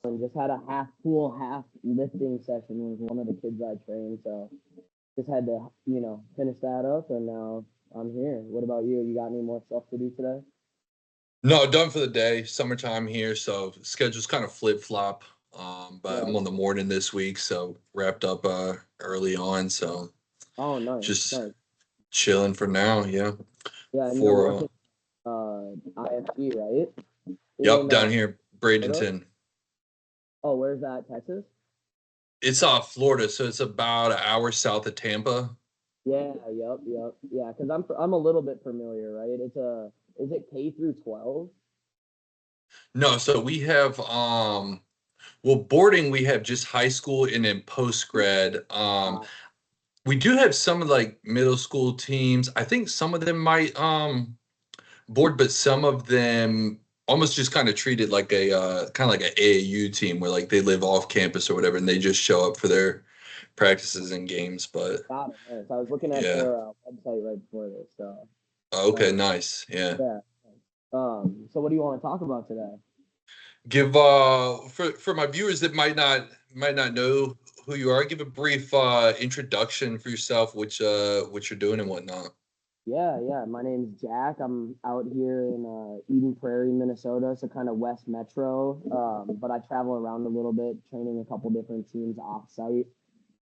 and just had a half pool, half lifting session with one of the kids I train. So just had to, finish that up, and now I'm here. What about you? You got any more stuff to do today? No, done for the day. Summertime here, so schedule's kind of flip flop. But Yeah. I'm on the morning this week, so wrapped up early on. So Oh, nice, just nice. chilling for now. Yeah. Yeah, and you're For working IFG, right? yep, In down here, Florida. Bradenton. Oh, where's that? Texas? It's Florida, so it's about an hour south of Tampa. Yeah, yep, yep. Yeah, because I'm a little bit familiar, right? Is it K through 12? No, so we have well, boarding we have just high school and then post grad. Uh, We do have some of like middle school teams. I think some of them might board, but some of them almost just kind of treated like a kind of like an AAU team where like they live off campus or whatever, and they just show up for their practices and games. But got it. Nice. I was looking at yeah, their website right before this, so okay, nice. nice, yeah. Yeah. So what do you want to talk about today? Give for my viewers that might not know who you are, give a brief introduction for yourself, what you're doing and whatnot. Yeah, yeah. My name's Jack. I'm out here in Eden Prairie, Minnesota, so kind of West Metro. But I travel around a little bit, training a couple different teams off site.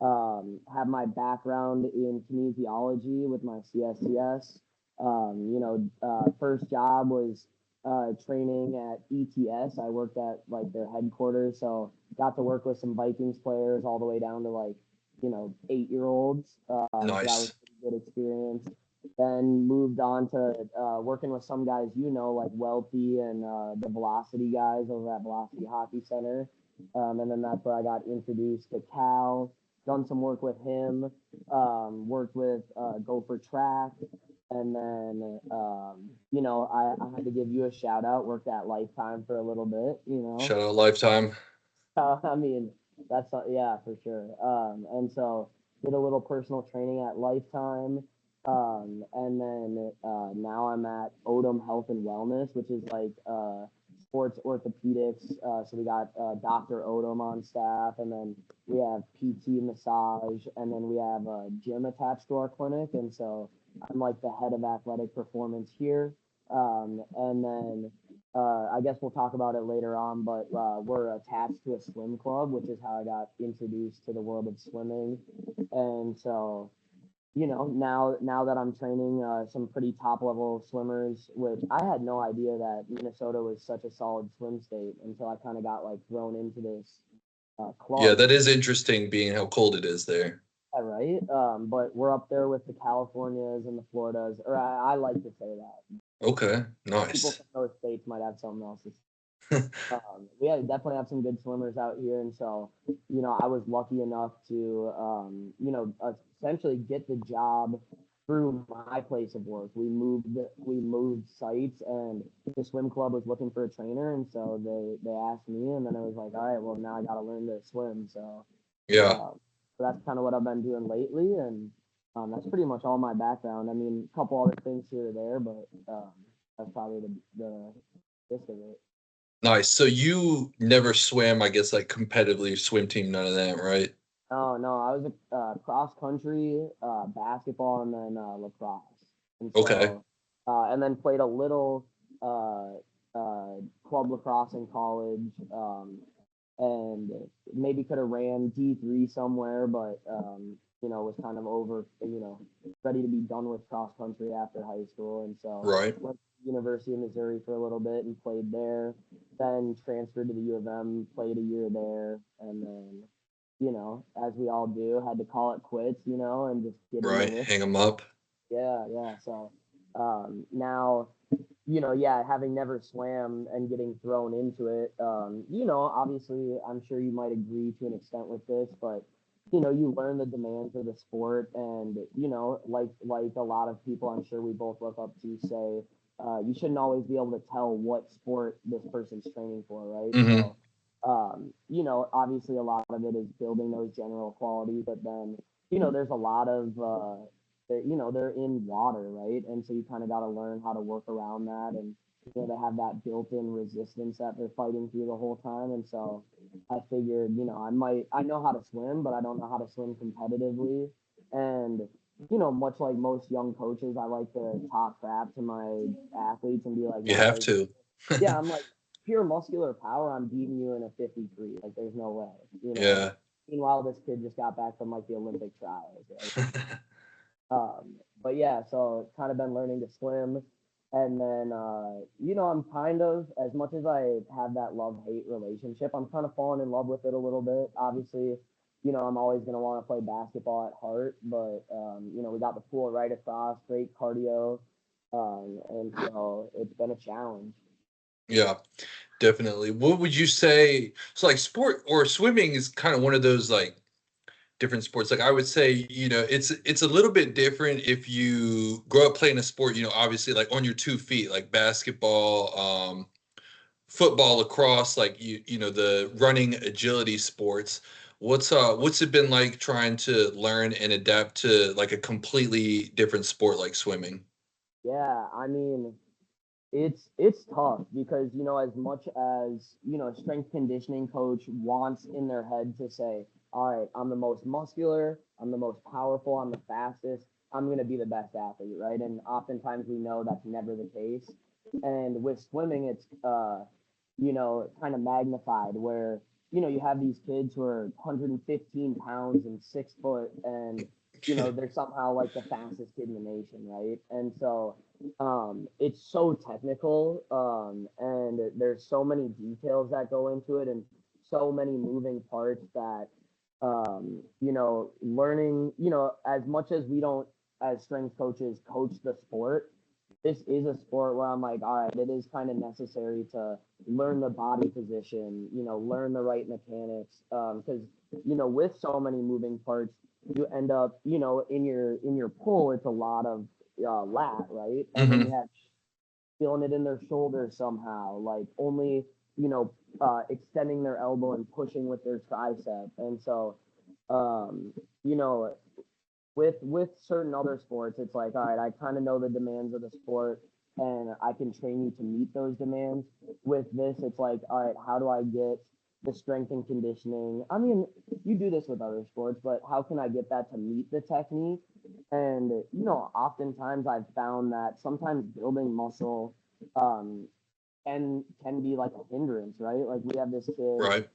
Have my background in kinesiology with my CSCS. First job was training at ETS. I worked at like their headquarters, so got to work with some Vikings players all the way down to like 8-year olds. So that was Nice. a pretty good experience. Then moved on to working with some guys, like Welty and the Velocity guys over at Velocity Hockey Center. And then that's where I got introduced to Cal, done some work with him, worked with Gopher Track. And then, I had to give you a shout out, worked at Lifetime for a little bit. Shout out Lifetime. I mean, yeah, for sure. And so did a little personal training at Lifetime. And then now I'm at Odom Health and Wellness, which is like sports orthopedics. So we got Dr. Odom on staff, and then we have PT massage, and then we have a gym attached to our clinic. And so I'm like the head of athletic performance here. And then I guess we'll talk about it later on, but we're attached to a swim club, which is how I got introduced to the world of swimming. And so, now that I'm training some pretty top level swimmers, which I had no idea that Minnesota was such a solid swim state until I kind of got like thrown into this Yeah, club. that is interesting being how cold it is there. Yeah, right. But we're up there with the Californias and the Floridas, or I like to say that. Okay, People nice. from those states might have something else to say. We definitely have some good swimmers out here, and so I was lucky enough to essentially get the job through my place of work. We moved sites, and the swim club was looking for a trainer, and so they asked me, and then I was like, all right, well now I got to learn to swim. Yeah, Uh, so that's kind of what I've been doing lately, and that's pretty much all my background. I mean, a couple other things here or there, but that's probably the gist of it. nice. So you never swam, I guess, like competitively, swim team, none of that, right? Oh no, I was a cross country, basketball, and then lacrosse, and Okay, and then played a little uh, club lacrosse in college, and maybe could have ran D3 somewhere, but was kind of over, ready to be done with cross country after high school, and so right, went to University of Missouri for a little bit and played there. Then transferred to the U of M, played a year there, and then as we all do, had to call it quits, and just get into right. lift. Hang them up. Yeah, yeah. So now, yeah, having never swam and getting thrown into it, obviously, I'm sure you might agree to an extent with this, but you learn the demands of the sport, and like a lot of people, I'm sure we both look up to say, you shouldn't always be able to tell what sport this person's training for, right? Mm-hmm. So, obviously, a lot of it is building those general qualities, but then there's a lot of they're in water, right? And so you kind of got to learn how to work around that, and they have that built-in resistance that they're fighting through the whole time. And so I figured, I know how to swim, but I don't know how to swim competitively. And, much like most young coaches, I like to talk crap to my athletes and be like, You no, have to. yeah, I'm like, pure muscular power, I'm beating you in a 53. Like, there's no way. Yeah. Meanwhile, this kid just got back from like the Olympic trials, right? Um, but yeah, so kind of been learning to swim. And then, I'm kind of, as much as I have that love hate relationship, I'm kind of falling in love with it a little bit. Obviously, I'm always going to want to play basketball at heart, but, we got the pool right across, great cardio. And so it's been a challenge. Yeah, definitely. What would you say? So, like, sport or swimming is kind of one of those like different sports. Like, I would say, it's a little bit different if you grow up playing a sport. Obviously, like on your 2 feet, like basketball, football, lacrosse, like the running agility sports. What's it been like trying to learn and adapt to like a completely different sport like swimming? Yeah, I mean, it's tough because as much as a strength conditioning coach wants in their head to say, all right, I'm the most muscular, I'm the most powerful, I'm the fastest, I'm going to be the best athlete, right? And oftentimes we know that's never the case. And with swimming, it's kind of magnified where you have these kids who are 115 pounds and 6 foot, and they're somehow like the fastest kid in the nation, right? And so it's so technical, and there's so many details that go into it, and so many moving parts that learning, as much as we don't, as strength coaches, coach the sport, this is a sport where I'm like, all right, it is kind of necessary to learn the body position, learn the right mechanics, because with so many moving parts, you end up, in your pull, it's a lot of lat, right? And then you Hmm. have feeling it in their shoulder somehow, like only, extending their elbow and pushing with their tricep. And so, um, you know, with certain other sports, it's like, all right, I kind of know the demands of the sport and I can train you to meet those demands. With this, it's like, all right, how do I get the strength and conditioning? I mean, you do this with other sports, but how can I get that to meet the technique? And oftentimes I've found that sometimes building muscle can be like a hindrance, right? Like we have this kid, Right.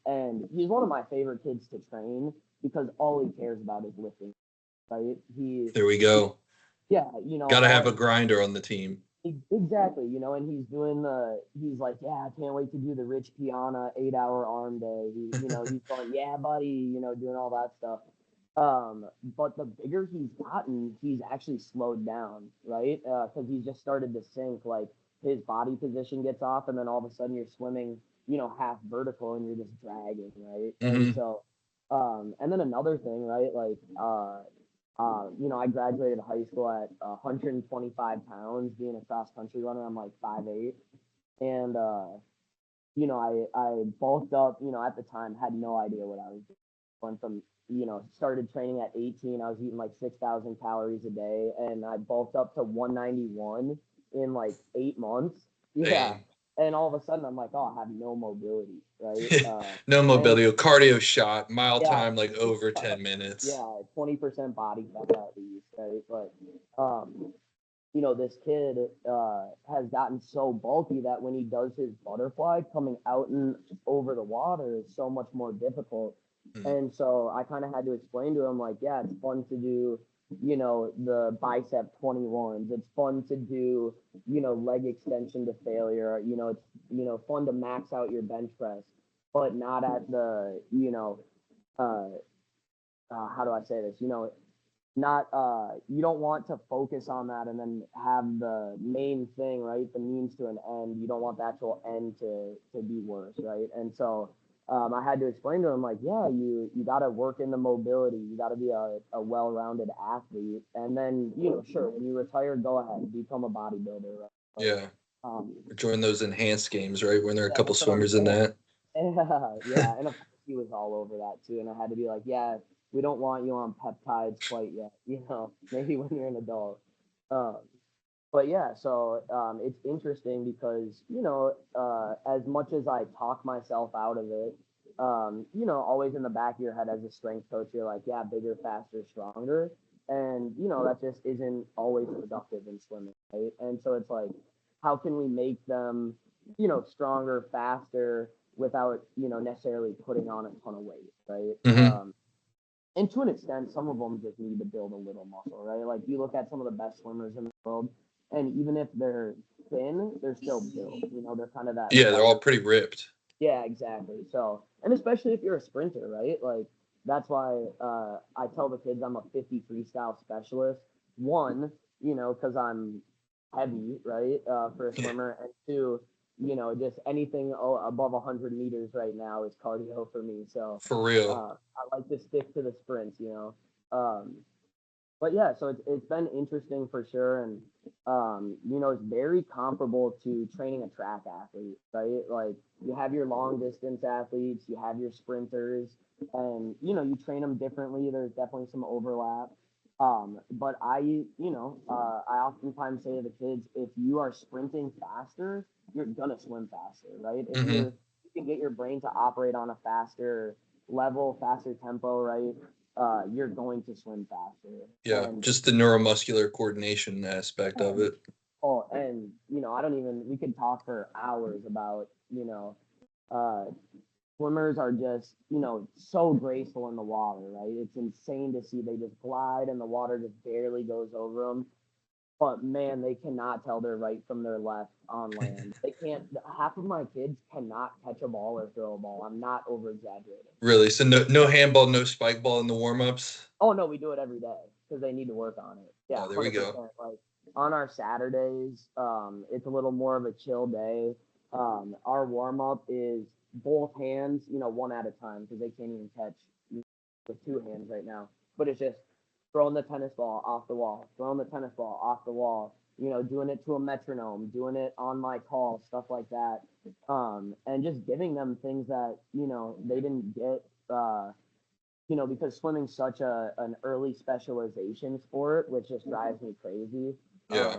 and he's one of my favorite kids to train because all he cares about is lifting, right? There we go. Yeah, Got to have a all grinder on the team. exactly, and he's like, yeah, I can't wait to do the Rich Piana 8 hour arm day. He's going, yeah, buddy, doing all that stuff. But the bigger he's gotten, he's actually slowed down, right? Because he's just started to sink. Like his body position gets off, and then all of a sudden you're swimming, half vertical, and you're just dragging, right? And Hmm. so, and then another thing, right? Like, I graduated high school at 125 pounds, being a cross country runner. I'm like 5'8", and I bulked up. At the time, had no idea what I was doing. Went from started training at 18. I was eating like 6,000 calories a day, and I bulked up to 191 in like 8 months. Yeah, Dang. and all of a sudden I'm like, oh, I have no mobility, right? No And mobility. Cardio shot. Mile yeah, time like over 10 minutes. yeah, 20% body fat at least, right? But this kid has gotten so bulky that when he does his butterfly, coming out and over the water is so much more difficult. Mhm. And so I kind of had to explain to him, like, yeah, it's fun to do, the bicep 21s. It's fun to do, leg extension to failure. It's, fun to max out your bench press, but not at the, uh, how do I say this? Not you don't want to focus on that and then have the main thing, right, the means to an end. You don't want the actual end to be worse, right? And so I had to explain to him, like, yeah, you got to work in the mobility, you got to be a well-rounded athlete, and then sure, when you retire, go ahead, become a bodybuilder, right? But Yeah. um Join those enhanced games, right? When there are a yeah, couple that's what I'm swimmers in saying. that. Yeah, and of course he was all over that too, and I had to be like, yeah, we don't want you on peptides quite yet, maybe when you're an adult. Um, But yeah, so it's interesting because as much as I talk myself out of it, always in the back of your head as a strength coach, you're like, yeah, bigger, faster, stronger, and that just isn't always productive in swimming, right? And so it's like, how can we make them, stronger, faster, without necessarily putting on a ton of weight, right? Hmm. And to an extent, some of them just need to build a little muscle, right? Like you look at some of the best swimmers in the world, and even if they're thin, they're still built. They're kind of that Yeah, they're all wiry. pretty ripped. Yeah, exactly. So, and especially if you're a sprinter, right? Like that's why I tell the kids I'm a 50 freestyle specialist. One, because I'm heavy, right, for a Yeah, swimmer, and two, just anything above 100 meters right now is cardio for me. So for real. I like to stick to the sprints. Um, but yeah, so it's been interesting for sure, and it's very comparable to training a track athlete, right? Like you have your long distance athletes, you have your sprinters, and you train them differently. There's definitely some overlap. But I oftentimes say to the kids, if you are sprinting faster, you're gonna swim faster, right? If Hmm. you can get your brain to operate on a faster level, faster tempo, right? You're going to swim faster. Yeah, And just the neuromuscular coordination aspect of it. and I don't even. We could talk for hours about uh, swimmers are just so graceful in the water, right? It's insane to see they just glide and the water just barely goes over them. But man, they cannot tell their right from their left on land. They can't. Half of my kids cannot catch a ball or throw a ball. I'm not over exaggerating. Really. So no handball, no spike ball in the warm-ups. Oh no, we do it every day because they need to work on it. Yeah, Oh, there we 100%. go. Like on our Saturdays, it's a little more of a chill day. Our warm up is both hands, one at a time because they can't even catch with two hands right now. But it's just throwing the tennis ball off the wall, throwing the tennis ball off the wall. Doing it to a metronome, doing it on my call, stuff like that, and just giving them things that they didn't get. Because swimming's such an early specialization sport, which just drives me crazy. Yeah.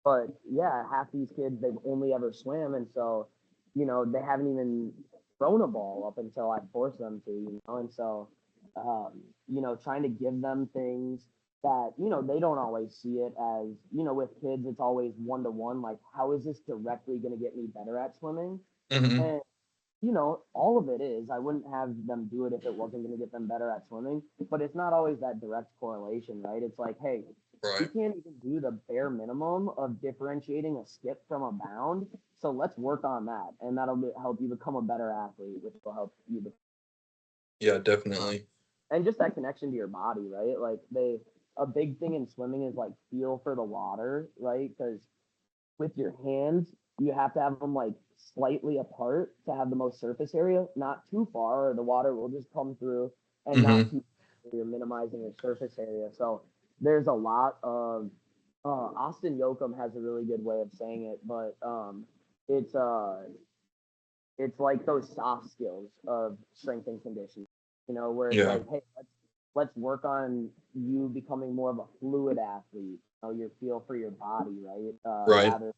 But yeah, half these kids they've only ever swam, and so they haven't even thrown a ball up until I force them to, and so trying to give them things that they don't always see it as with kids it's always one to one like how is this directly going to get me better at swimming Hmm. and all of it is. I wouldn't have them do it if it wasn't going to get them better at swimming. But it's not always that direct correlation, right? It's like, hey, you Right. can't even do the bare minimum of differentiating a skip from a bound. So let's work on that, and help you become a better athlete, which will help you. Yeah, Uh, definitely. and just that connection to your body, right? Like a big thing in swimming is like feel for the water, right? Because with your hands, you have to have them like slightly apart to have the most surface area, not too far, or the water will just come through, and not Hmm. too. You're minimizing your surface area. So there's a lot of. Austin Yoakum has a really good way of saying it, but it's uh, it's like those soft skills of strength and conditioning. Where it's Yeah. like, hey, let's work on you becoming more of a fluid athlete. Your feel for your body, right? Right. Rather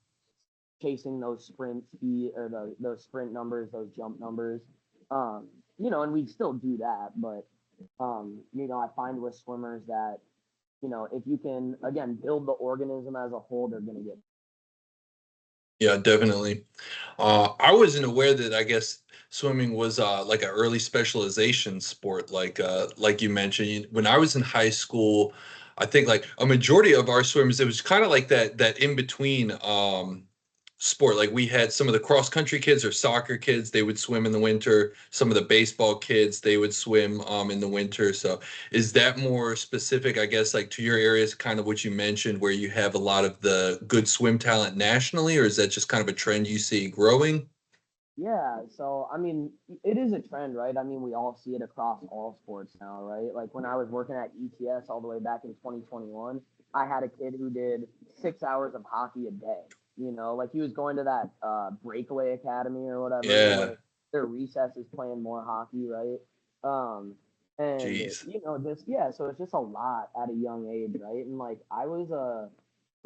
chasing those sprint speed or those sprint numbers, those jump numbers. Um, and we still do that, but I find with swimmers that if you can again build the organism as a whole, they're gonna get. Yeah, definitely. I wasn't aware that I guess swimming was like an early specialization sport, like you mentioned. When I was in high school, I think like a majority of our swimmers, it was kind of like that in between sport. Like we had some of the cross country kids or soccer kids, they would swim in the winter. Some of the baseball kids, they would swim in the winter. So is that more specific, I guess, like to your areas, kind of what you mentioned, where you have a lot of the good swim talent nationally, or is that just kind of a trend you see growing? Yeah, so I mean, it is a trend, right? I mean, we all see it across all sports now, right? Like when I was working at ETS all the way back in 2021, I had a kid who did 6 hours of hockey a day. Like he was going to that breakaway academy or whatever, Yeah. where their recess is playing more hockey, right? Um, and Jeez. just yeah, so it's just a lot at a young age, right? And like I was a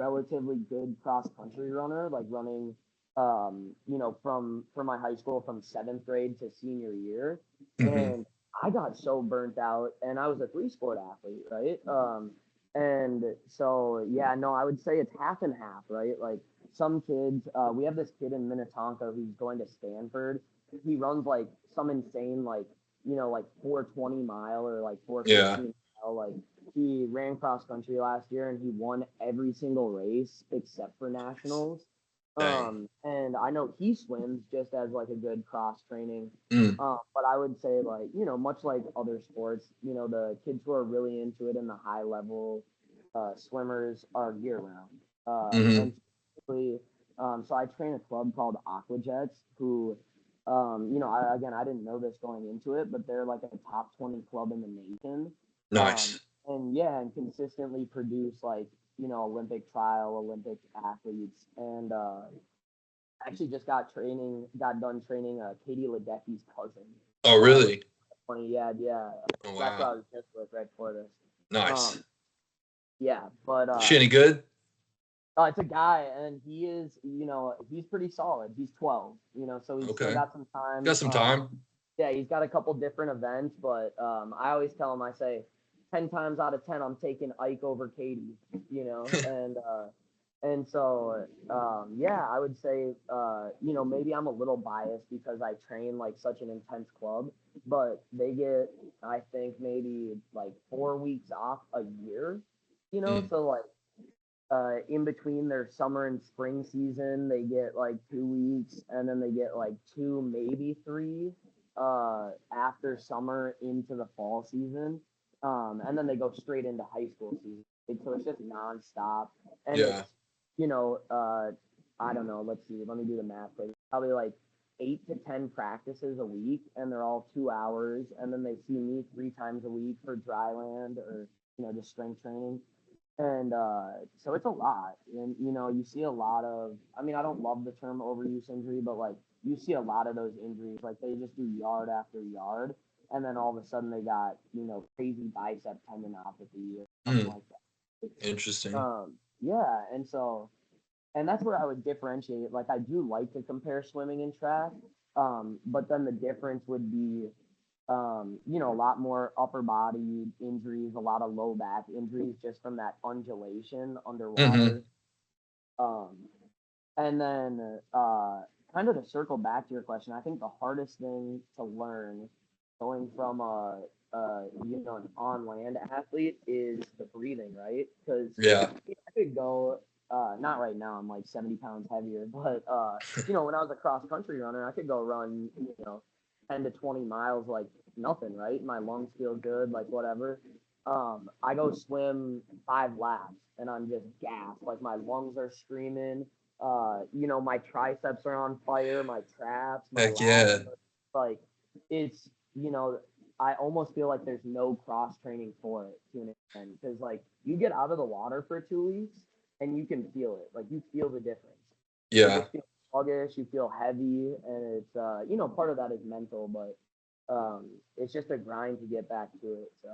relatively good cross country runner, like running, from my high school from seventh grade to senior year, Hmm. and I got so burnt out, and I was a three sport athlete, right? And so yeah, no, I would say it's half and half, right? Like some kids, we have this kid in Minnetonka who's going to Stanford. He runs like some insane like like 420 mile or like Yeah. 415 mile. Like he ran cross country last year and he won every single race except for nationals. Dang. And I know he swims just as like a good cross training. Mm. But I would say like, much like other sports, the kids who are really into it and the high level swimmers are year round. And Hmm. specifically, so I train a club called Aqua Jets who, I didn't know this going into it, but they're like a top 20 club in the nation. Um, Nice. and yeah, and consistently produce like, Olympic trial, Olympic athletes. And actually just got done training Katie Ledecky's cousin. Oh, Which really? is funny. Yeah, yeah. Oh, That's what I wow. was just with right before this. Nice. Um, yeah, but Is she any good? it's a guy, and he is, he's pretty solid. He's 12, so he's still Okay. got some time. Got some time. Yeah, he's got a couple different events, but I always tell him, I say, 10 times out of 10, I'm taking Ike over Katie, and so yeah, I would say, maybe I'm a little biased because I train like such an intense club, but they get, I think, maybe like 4 weeks off a year, Mm. so like in between their summer and spring season, they get like 2 weeks, and then they get like two, maybe three, after summer into the fall season, and then they go straight into high school season. So it's just nonstop, and Yeah. it's I don't know. Let's see. Let me do the math. Quick. Probably like 8 to 10 practices a week, and they're all 2 hours, and then they see me 3 times a week for dryland or just strength training. And so it's a lot. And, you see a lot of, I mean, I don't love the term overuse injury, but like you see a lot of those injuries. Like they just do yard after yard. And then all of a sudden they got, crazy bicep tendinopathy or something Mm. like that. Interesting. Yeah. And that's where I would differentiate. Like I do like to compare swimming and track. But then the difference would be a lot more upper body injuries, a lot of low back injuries just from that undulation Hmm. underwater. Um, and then kind of to circle back to your question, I think the hardest thing to learn going from an on land athlete is the breathing, right? Because Yeah. I could go. Not right now. I'm like 70 pounds heavier, but when I was a cross country runner, I could go run 10 to 20 miles like nothing, right? My lungs feel good, like whatever. I go swim 5 laps and I'm just gassed, like my lungs are screaming. My triceps are on fire, my traps, my Heck lats, yeah. like it's, you know, I almost feel like there's no cross training for it to an extent because like you get out of the water for 2 weeks and you can feel it, like you feel the difference. You Yeah. just feel sluggish, you feel heavy, and it's part of that is mental, but it's just a grind to get back to it. So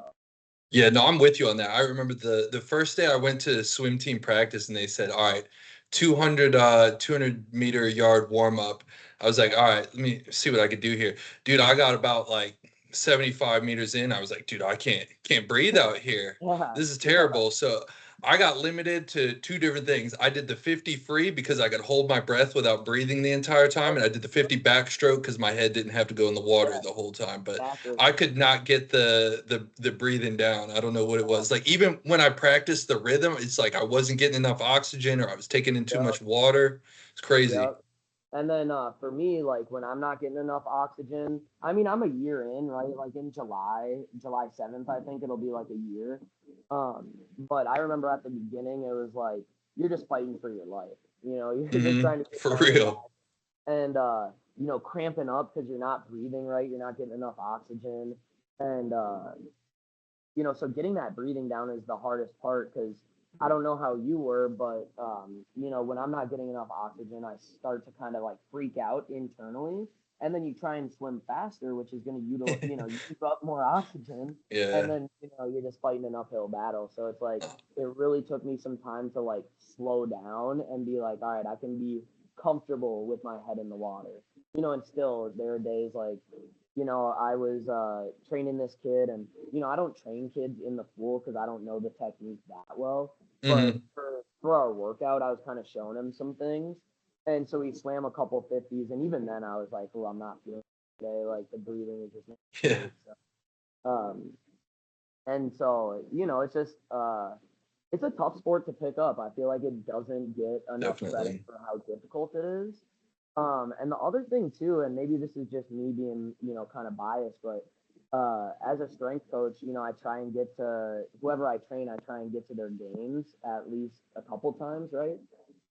Yeah, no, I'm with you on that. I remember the first day I went to swim team practice and they said, "All right, 200 meter yard warm up." I was like, "All right, let me see what I could do here." Dude, I got about like 75 meters in. I was like, "Dude, I can't breathe out here. yeah, This is yeah, terrible." So, I got limited to two different things. I did the 50 free because I could hold my breath without breathing the entire time, yep, and I did the 50 backstroke because my head didn't have to go in the water yeah, the whole time. But exactly. I could not get the breathing down. I don't know what it Yeah, was. Like even when I practiced the rhythm, it's like I wasn't getting enough oxygen or I was taking in too yep, much water. It's crazy. yep. And then for me, like when I'm not getting enough oxygen, I mean I'm a year in, right? Like in July 7th, I think it'll be like a year. But I remember at the beginning it was like you're just fighting for your life. You're just Hmm. trying to get For down alive. real. And cramping up because you're not breathing right, you're not getting enough oxygen. And so getting that breathing down is the hardest part because I don't know how you were, but when I'm not getting enough oxygen, I start to kind of like freak out internally. and then you try and swim faster, which is going to use up more oxygen, and Yeah, then you're just fighting an uphill battle. So it's like it really took me some time to like slow down and be like, all right, I can be comfortable with my head in the water. And still there are days like, I was training this kid, and I don't train kids in the pool because I don't know the technique that well. But hmm, for our workout, I was kind of showing him some things, and so he swam a couple 50s, and even then I was like, "Oh, I'm not feeling it today. Like the breathing is just not yeah, great." So, and so it's just it's a tough sport to pick up. I feel like it doesn't get enough credit definitely. for how difficult it is. And the other thing too, and maybe this is just me being, kind of biased, but as a strength coach, I try and get to whoever I train, I try and get to their games at least a couple times, right?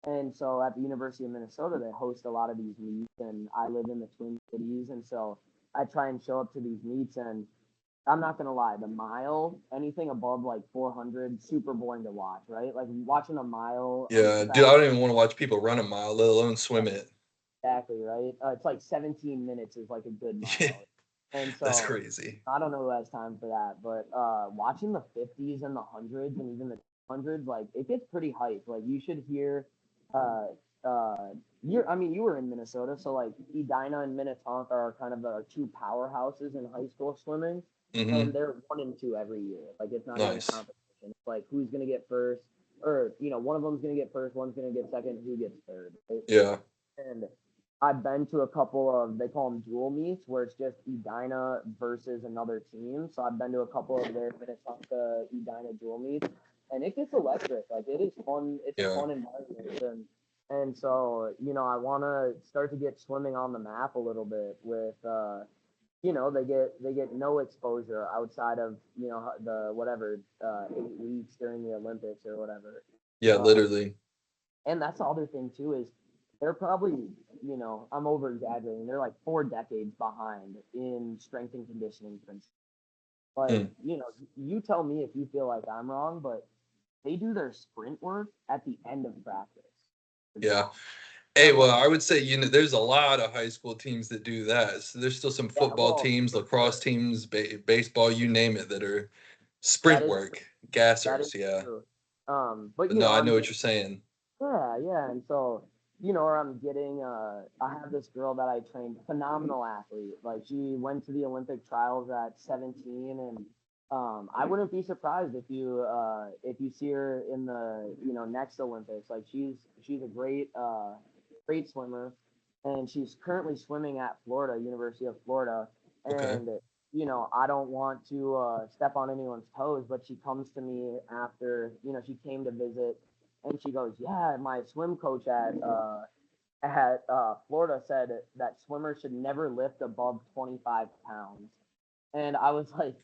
And so at the University of Minnesota, they host a lot of these meets, and I live in the Twin Cities, and so I try and show up to these meets, and I'm not gonna lie, the mile, anything above like 400, super boring to watch, right? Like watching a mile on the Yeah, dude, track. I don't even want to watch people run a mile, let alone swim it. Exactly, right? It's like 17 minutes is like a good Yeah, mile. And that's so crazy. I don't know who has time for that, but watching the 50s and the hundreds and even the hundreds, like it gets pretty hype. Like you should hear, uh, I mean, you were in Minnesota, so like Edina and Minnetonka are kind of our two powerhouses in high school swimming, and Hmm. they're 1 and 2 every year. Like it's not even a Nice. competition. It's like who's gonna get first, or one of them's gonna get first, one's gonna get second, who gets third, right? Yeah. And I've been to a couple of, they call them dual meets, where it's just Edina versus another team. So I've been to a couple of their Minnetonka Edina dual meets, and it gets electric. Like it is fun. It's a Yeah. fun environment, and so I want to start to get swimming on the map a little bit with. They get no exposure outside of the whatever 8 weeks during the Olympics or whatever. Yeah, Uh, literally. and that's the other thing too is they're probably, I'm over exaggerating. They're like 4 decades behind in strength and conditioning principles. Like, Hmm. you tell me if you feel like I'm wrong, but they do their sprint work at the end of practice. Yeah. And Hey, I'm well, like, I would say, there's a lot of high school teams that do that. So there's still some yeah, football well, teams, for lacrosse sure. teams, baseball, you name it, that are That sprint is work, that is gassers. Yeah. true. But But no, I I'm know what getting. you're saying. Yeah, yeah. And so, or I'm getting, I have this girl that I trained, phenomenal athlete. Like she went to the Olympic trials at 17, and I wouldn't be surprised if you see her in the, next Olympics. Like she's a great swimmer, and she's currently swimming at Florida, University of Florida. Okay. And, I don't want to step on anyone's toes, but she comes to me after, she came to visit, and she goes, "Yeah, my swim coach at Florida said that swimmers should never lift above 25 pounds." And I was like,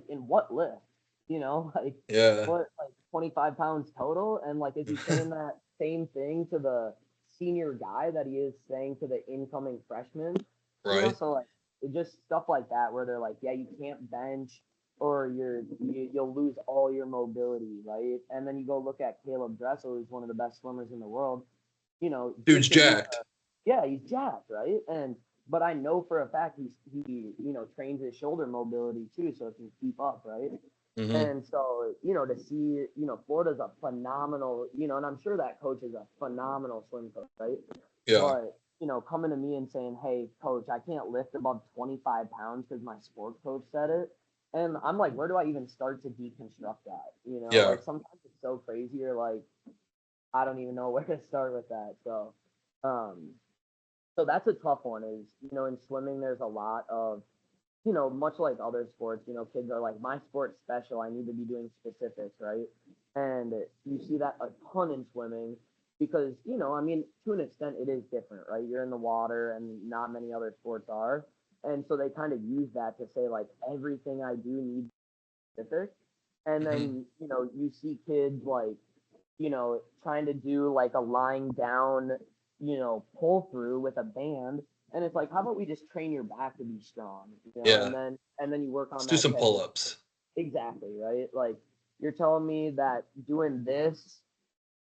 "In what lift? Like Yeah. what, like 25 pounds total?" And like, is he saying that same thing to the senior guy that he is saying to the incoming freshman? Right. So like it just stuff like that where they're like, "Yeah, you can't bench, or you'll lose all your mobility," right? And then you go look at Caleb Dressel, who's one of the best swimmers in the world. Dude's Just because jacked. yeah, he's jacked, right? But I know for a fact he trains his shoulder mobility too, so it can keep up, right? Hmm. And so, to see, Florida's a phenomenal, and I'm sure that coach is a phenomenal swim coach, right? Yeah. But, coming to me and saying, "Hey, coach, I can't lift above 25 pounds because my sport coach said it." And I'm like, where do I even start to deconstruct that? Yeah. Like sometimes it's so crazy. You're like, I don't even know where to start with that. Um, so that's a tough one. Is in swimming, there's a lot of much like other sports, kids are like, my sport's special. I need to be doing specifics, right? And you see that a ton in swimming because, I mean, to an extent, it is different, right? You're in the water and not many other sports are. And so they kind of use that to say, like, everything I do needs specific. And Hmm. then, you see kids like, trying to do like a lying down, pull through with a band. And it's like, how about we just train your back to be strong, Yeah. and then you work Let's on do that some technique. pull-ups. Exactly, right? Like you're telling me that doing this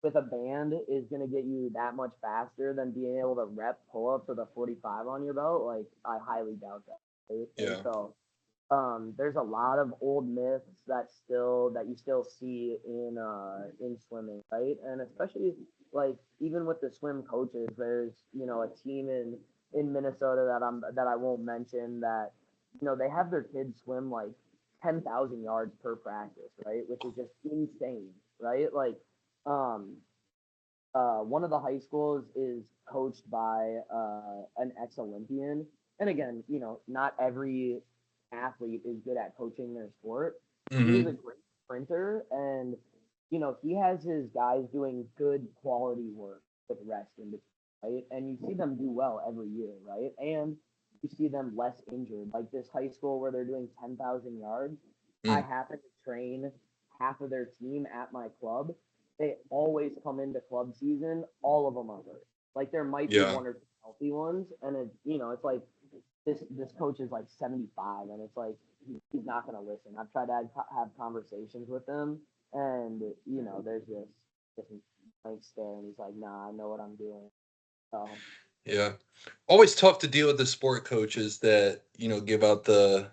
with a band is going to get you that much faster than being able to rep pull ups with a 45 on your belt, like I highly doubt that. Right? And Yeah. so there's a lot of old myths that you still see in swimming, right? And especially like even with the swim coaches, there's a team in Minnesota that I won't mention that they have their kids swim like 10,000 yards per practice, right? Which is just insane, right? Like um one of the high schools is coached by an ex-Olympian. And again, not every athlete is good at coaching their sport. He was a Hmm. great sprinter, and he has his guys doing good quality work with rest in between, right? And you see them do well every year, right? And you see them less injured. Like this high school where they're doing 10,000 yards. I Mm. happen to train half of their team at my club. They always come into club season, all of them are hurt. Like there might be Yeah. one or two healthy ones, and it's like this coach is like 75, and it's like he's not gonna listen. I've tried to have conversations with him, and there's this blank stare, and he's like, "Nah, I know what I'm doing." So Yeah. Always tough to deal with the sport coaches that, give out the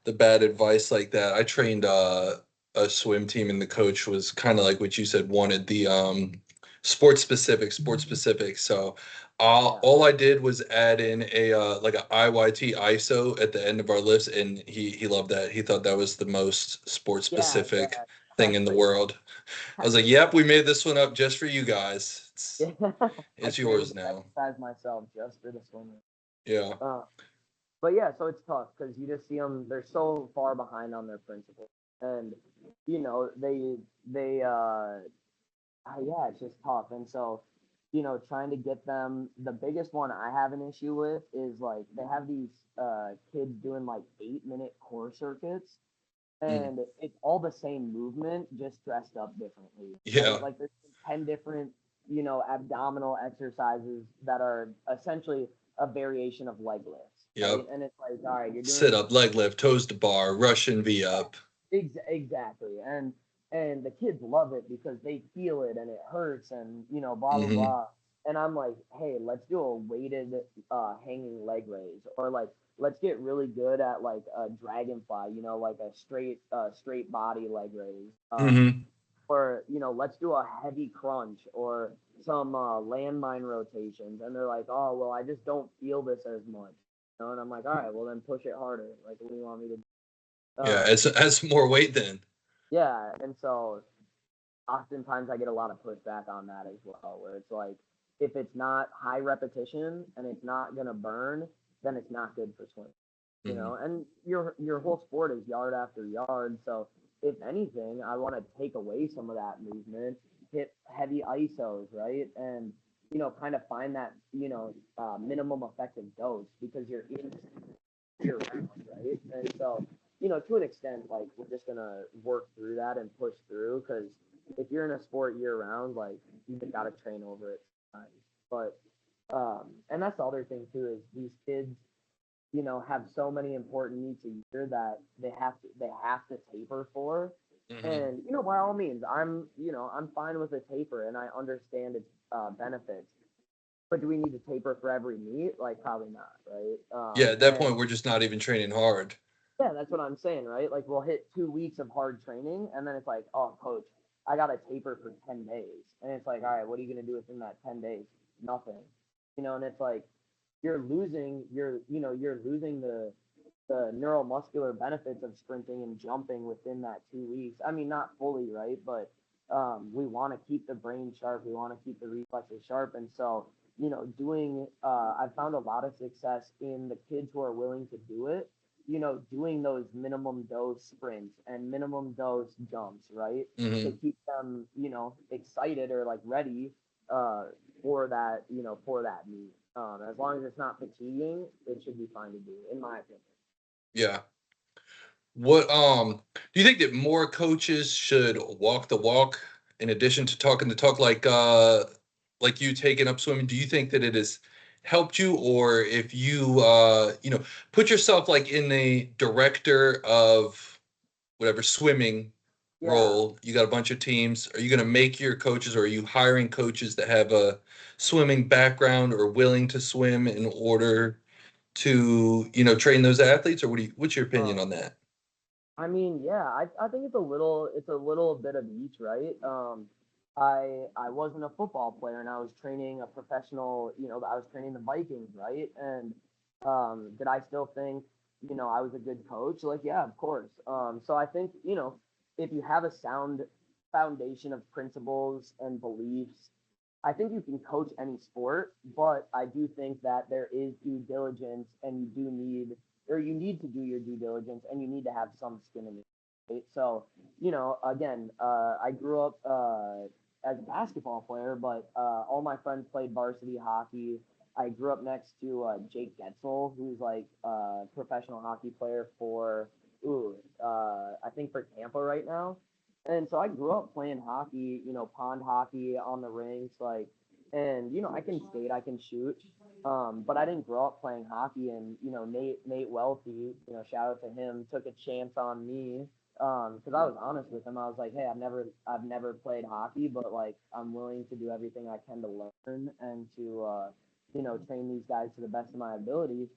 bad advice like that. I trained a swim team and the coach was kind of like what you said, wanted the sports specific. So yeah, all I did was add in a like a IYT ISO at the end of our lifts, and he loved that. He thought that was the most sports yeah, specific yeah. thing That's in the crazy. world. I was like, "Yep, we made this one up just for you guys. Yeah, I It's created yours this now." exercise myself just for the swimmer. Yeah. Uh, but yeah, so it's tough because you just see them; they're so far behind on their principles, and yeah, it's just tough. And so, trying to get them, the biggest one I have an issue with is like they have these kids doing like 8-minute core circuits, Mm. and it's all the same movement, just dressed up differently, right? Yeah. Like there's 10 different, abdominal exercises that are essentially a variation of leg lifts, right? Yep. And it's like, all right, you're Sit doing up, leg lift, toes to bar, Russian V up. exactly, and the kids love it because they feel it and it hurts and blah blah Hmm. blah. And I'm like, hey, let's do a weighted hanging leg raise, or like let's get really good at like a dragonfly, like a straight body leg raise. Hmm. Or let's do a heavy crunch or some landmine rotations. And they're like, oh well, I just don't feel this as much. And I'm like, all right, well then push it harder. Like, what do you want me to do? Yeah, as more weight then. Yeah, and so oftentimes I get a lot of pushback on that as well, where it's like if it's not high repetition and it's not gonna burn, then it's not good for swimming. Hmm. And your whole sport is yard after yard, so if anything, I want to take away some of that movement, hit heavy ISOs, right, and kind of find that minimum effective dose because you're in year round, right? And so, to an extent, like we're just gonna work through that and push through because if you're in a sport year round, like you have got to train over it sometimes. But and that's the other thing too is these kids, have so many important meets a year that they have to taper for. Hmm. And by all means, I'm fine with a taper, and I understand its benefits. But do we need to taper for every meet? Like probably not, right? Yeah, at that And point, we're just not even training hard. yeah, that's what I'm saying, right? Like we'll hit 2 weeks of hard training, and then it's like, oh, coach, I got to taper for 10 days, and it's like, all right, what are you gonna do within that 10 days? Nothing, and it's like you're losing the neuromuscular benefits of sprinting and jumping within that 2 weeks. I mean, not fully, right? But we want to keep the brain sharp. We want to keep the reflexes sharp. And so, I've found a lot of success in the kids who are willing to do it, doing those minimum dose sprints and minimum dose jumps, right? To Hmm. keep them, excited or like ready uh, for that meet. As long as it's not fatiguing, it should be fine to do, in my opinion. Yeah. What do you think that more coaches should walk the walk in addition to talking the talk like you taking up swimming? Do you think that it has helped you, or if you put yourself like in the director of whatever swimming Yeah. role. You got a bunch of teams. Are you going to make your coaches, or are you hiring coaches that have a swimming background or willing to swim in order to, train those athletes? Or what's your opinion Um, on that? I mean, yeah, I think it's a little bit of each, right? I wasn't a football player and I was training a professional, I was training the Vikings, right? And did I still think, I was a good coach? Like, yeah, of course. So I think, if you have a sound foundation of principles and beliefs, I think you can coach any sport, but I do think that there is due diligence and you need to do your due diligence and you need to have some skin in it. Right? So, again, I grew up as a basketball player, but all my friends played varsity hockey. I grew up next to Jake Getzel, who's like a professional hockey player for, I think for Tampa right now. And so I grew up playing hockey, pond hockey on the rinks, like, and I can skate, I can shoot, but I didn't grow up playing hockey. And Nate Welty, shout out to him, took a chance on me because I was honest with him. I was like, hey, I've never played hockey, but like I'm willing to do everything I can to learn and to train these guys to the best of my ability.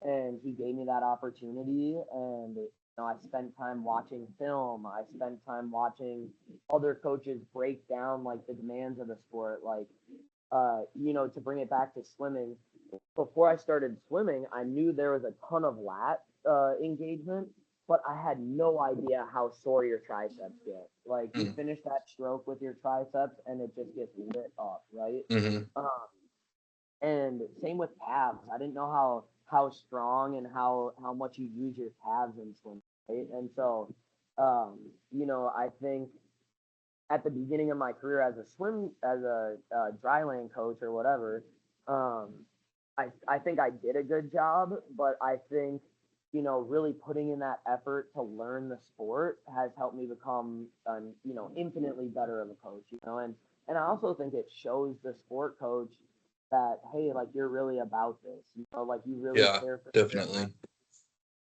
And he gave me that opportunity, and I spent time watching film. I spent time watching other coaches break down like the demands of the sport, like to bring it back to swimming. Before I started swimming, I knew there was a ton of lat engagement, but I had no idea how sore your triceps get. Like you Mm, finish that stroke with your triceps and it just gets lit up, right? mhm. Um, and same with calves. I didn't know how strong and how much you use your calves in swimming, right? And so, I think at the beginning of my career as a dryland coach or whatever, um, I think I did a good job, but I think really putting in that effort to learn the sport has helped me become an infinitely better of a coach. And I also think it shows the sport coach that hey, like you're really about this. Like you really Yeah, care for your definitely.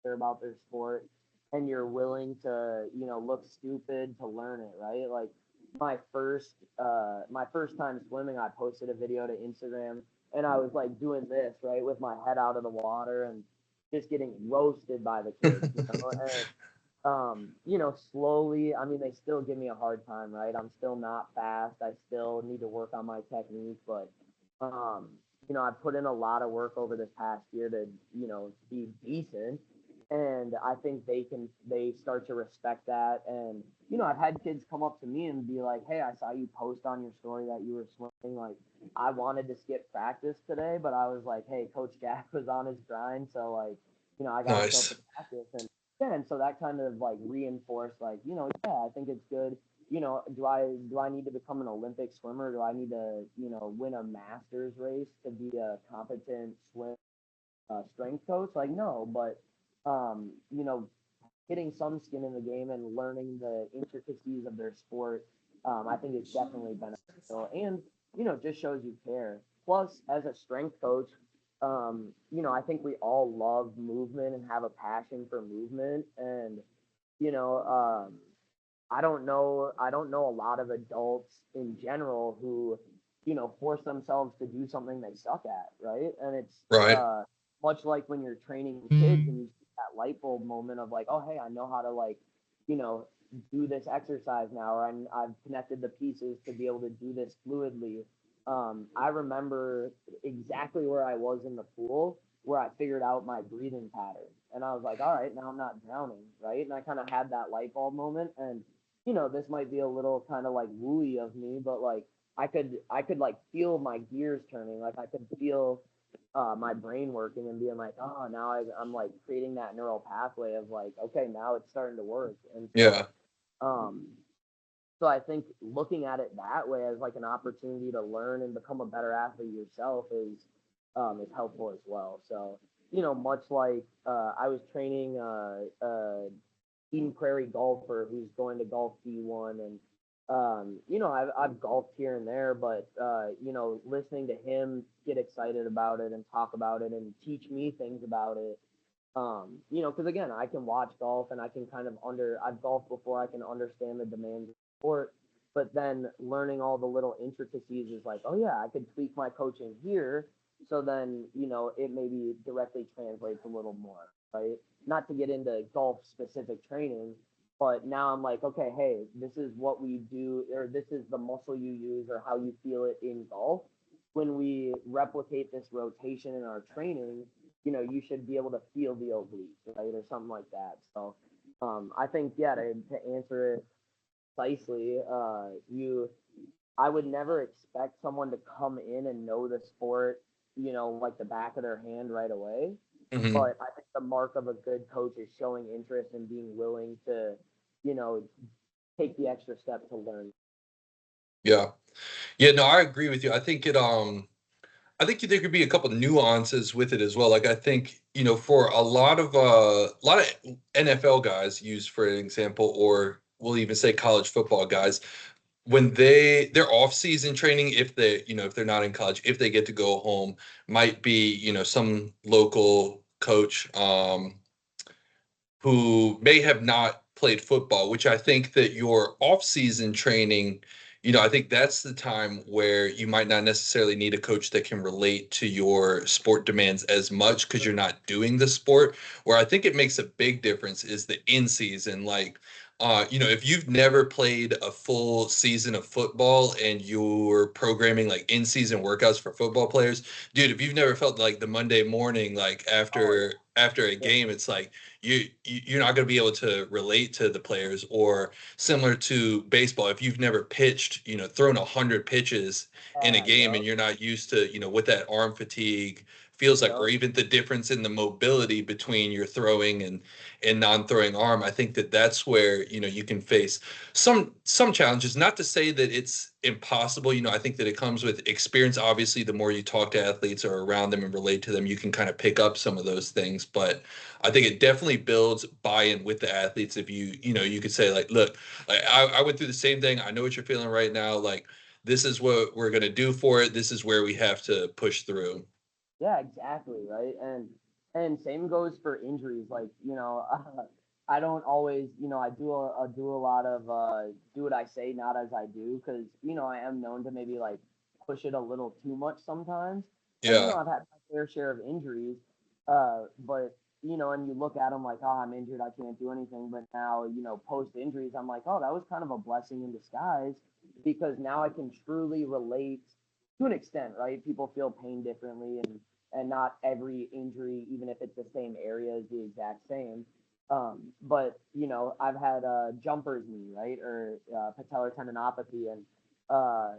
care about their sport and you're willing to look stupid to learn it, right? Like my first time swimming, I posted a video to Instagram and I was like doing this right with my head out of the water and just getting roasted by the kids, and slowly, I mean, they still give me a hard time, right? I'm still not fast. I still need to work on my technique, but um, I've put in a lot of work over this past year to, be decent. And I think they start to respect that. And, I've had kids come up to me and be like, hey, I saw you post on your story that you were swimming. Like, I wanted to skip practice today, but I was like, hey, Coach Jack was on his grind. So, like, I got to show up to Nice. practice. And yeah, and so that kind of like reinforced, like, yeah, I think it's good. Do I need to become an Olympic swimmer? Do I need to, win a masters race to be a competent strength coach? Like, no, but getting some skin in the game and learning the intricacies of their sport, I think it's definitely beneficial and just shows you care. Plus, as a strength coach, I think we all love movement and have a passion for movement, and you know, I don't know a lot of adults in general who, force themselves to do something they suck at, right? And it's Right. much like when you're training kids and you see that light bulb moment of like, oh hey, I know how to like, you know, do this exercise now, or I've connected the pieces to be able to do this fluidly. I remember exactly where I was in the pool where I figured out my breathing pattern. And I was like, all right, now I'm not drowning, right? And I kind of had that light bulb moment. And this might be a little kind of like wooey of me, but like I could like feel my gears turning, like I could feel my brain working and being like, oh, now I'm like creating that neural pathway of like, okay, now it's starting to work. And Yeah. um, so I think looking at it that way as like an opportunity to learn and become a better athlete yourself is helpful as well. So much like I was training Eden Prairie golfer who's going to golf D1 and I've golfed here and there, but listening to him get excited about it and talk about it and teach me things about it Because again, I can watch golf and I can kind of I've golfed before, I can understand the demands of the sport, but then learning all the little intricacies is like, oh yeah, I could tweak my coaching here, so then it maybe directly translates a little more, right? Not to get into golf specific training, but now I'm like, okay, hey, this is what we do, or this is the muscle you use, or how you feel it in golf. When we replicate this rotation in our training, you should be able to feel the obliques, right, or something like that. So, I think, yeah, to answer it precisely, I would never expect someone to come in and know the sport, like the back of their hand right away. Hmm. But I think the mark of a good coach is showing interest and being willing to, you know, take the extra step to learn. Yeah. Yeah, no, I agree with you. I think there could be a couple nuances with it as well. Like I think, for a lot of NFL guys use for an example, or we'll even say college football guys, when their off-season training, if they're not in college, if they get to go home, might be, some local coach who may have not played football, which I think that your off-season training, I think that's the time where you might not necessarily need a coach that can relate to your sport demands as much because you're not doing the sport. Where I think it makes a big difference is the in season. Like, if you've never played a full season of football and you're programming like in season workouts for football players, dude, if you've never felt like the Monday morning, like Oh after a yeah, game, it's like you're not going to be able to relate to the players. Or similar to baseball, if you've never pitched, thrown 100 pitches in a yeah, game yeah, and you're not used to, what that arm fatigue feels like, yeah, or even the difference in the mobility between your throwing and non-throwing arm, I think that that's where, you can face some challenges. Not to say that it's impossible. I think that it comes with experience. Obviously, the more you talk to athletes or around them and relate to them, you can kind of pick up some of those things. But I think it definitely builds buy-in with the athletes. If you could say like, look, like I went through the same thing. I know what you're feeling right now. Like, this is what we're gonna do for it. This is where we have to push through. yeah, exactly, right. And same goes for injuries. Like, I don't always, I do a lot of do what I say, not as I do, because I am known to maybe like push it a little too much sometimes. And Yeah. I've had my fair share of injuries, but and you look at them like, oh, I'm injured, I can't do anything. But now, post injuries, I'm like, oh, that was kind of a blessing in disguise, because now I can truly relate to an extent, right? People feel pain differently, and not every injury, even if it's the same area, is the exact same. But I've had jumper's knee, right, or patellar tendinopathy, uh,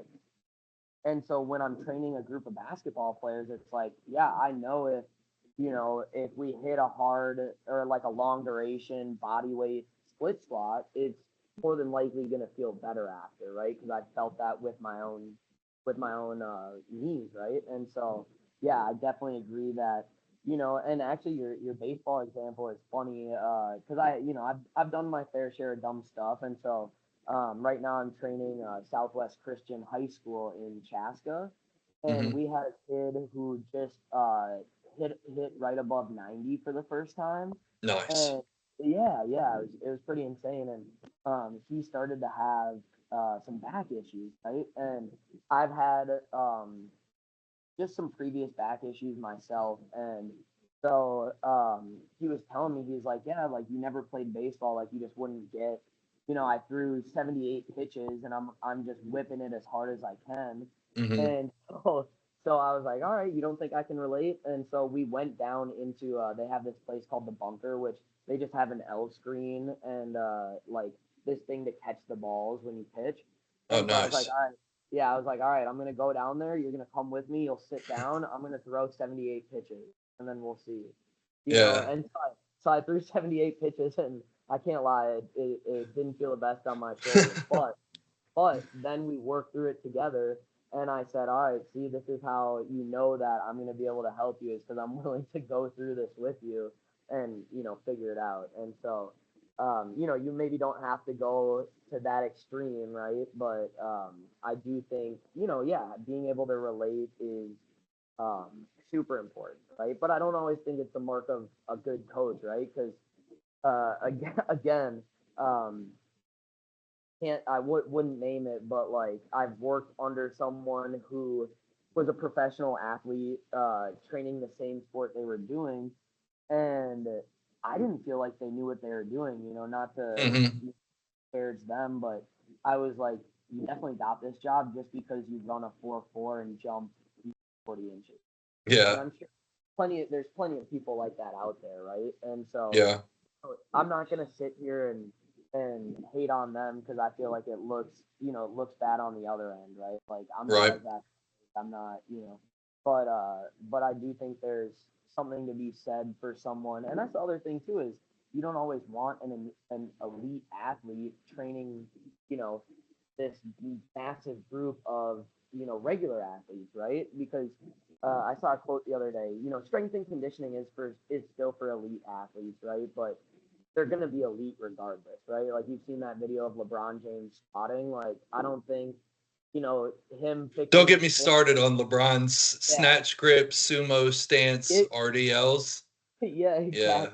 and so when I'm training a group of basketball players, it's like, yeah, I know if we hit a hard or like a long duration body weight split squat, it's more than likely going to feel better after, right? Because I felt that with my own knees, right? And so, yeah, I definitely agree that and actually your baseball example is funny because I've done my fair share of dumb stuff, and so right now, I'm training Southwest Christian High School in Chaska, and Hmm. we had a kid who just hit right above 90 for the first time, Nice. and yeah, it was pretty insane, and he started to have some back issues, right? And I've had just some previous back issues myself, and so he was telling me, he's like, yeah, like you never played baseball, like you just wouldn't get, I threw 78 pitches and I'm just whipping it as hard as I can, Hmm. and so I was like, all right, you don't think I can relate? And so we went down into they have this place called the bunker, which they just have an L screen and like this thing to catch the balls when you pitch, Oh, and so I was like, nice. all right, yeah, I was like, all right, I'm gonna go down there. You're gonna come with me. You'll sit down. I'm gonna throw 78 pitches, and then we'll see. Yeah. And so I threw 78 pitches, and I can't lie, it didn't feel the best on my shoulder. But then we worked through it together, and I said, all right, see, this is how you know that I'm gonna be able to help you, is because I'm willing to go through this with you and figure it out. And so you maybe don't have to go to that extreme, right? But I do think, yeah, being able to relate super important, right? But I don't always think it's the mark of a good coach, right? Because again, um, can't wouldn't name it, but like I've worked under someone who was a professional athlete, training the same sport they were doing, and I didn't feel like they knew what they were doing. You know, not to Hmm. disparage them, but I was like, you definitely got this job just because you run a 4.4 and jump 40 inches. And Yeah. I'm sure there's plenty of people like that out there, right? And so Yeah. I'm not gonna sit here and hate on them because I feel like it looks bad on the other end, right? Like I'm not Right. as that, I'm not, but I do think there's something to be said for someone, and that's the other thing too is you don't always want an elite athlete training, you know, this massive group of regular athletes, right? Because I saw a quote the other day. Strength and conditioning is still for elite athletes, right? But they're going to be elite regardless, right? Like you've seen that video of LeBron James squatting. Like I don't think him Don't picking get a me sport. started on LeBron's Yeah, snatch grip, sumo stance, it, RDLs. yeah, Yeah.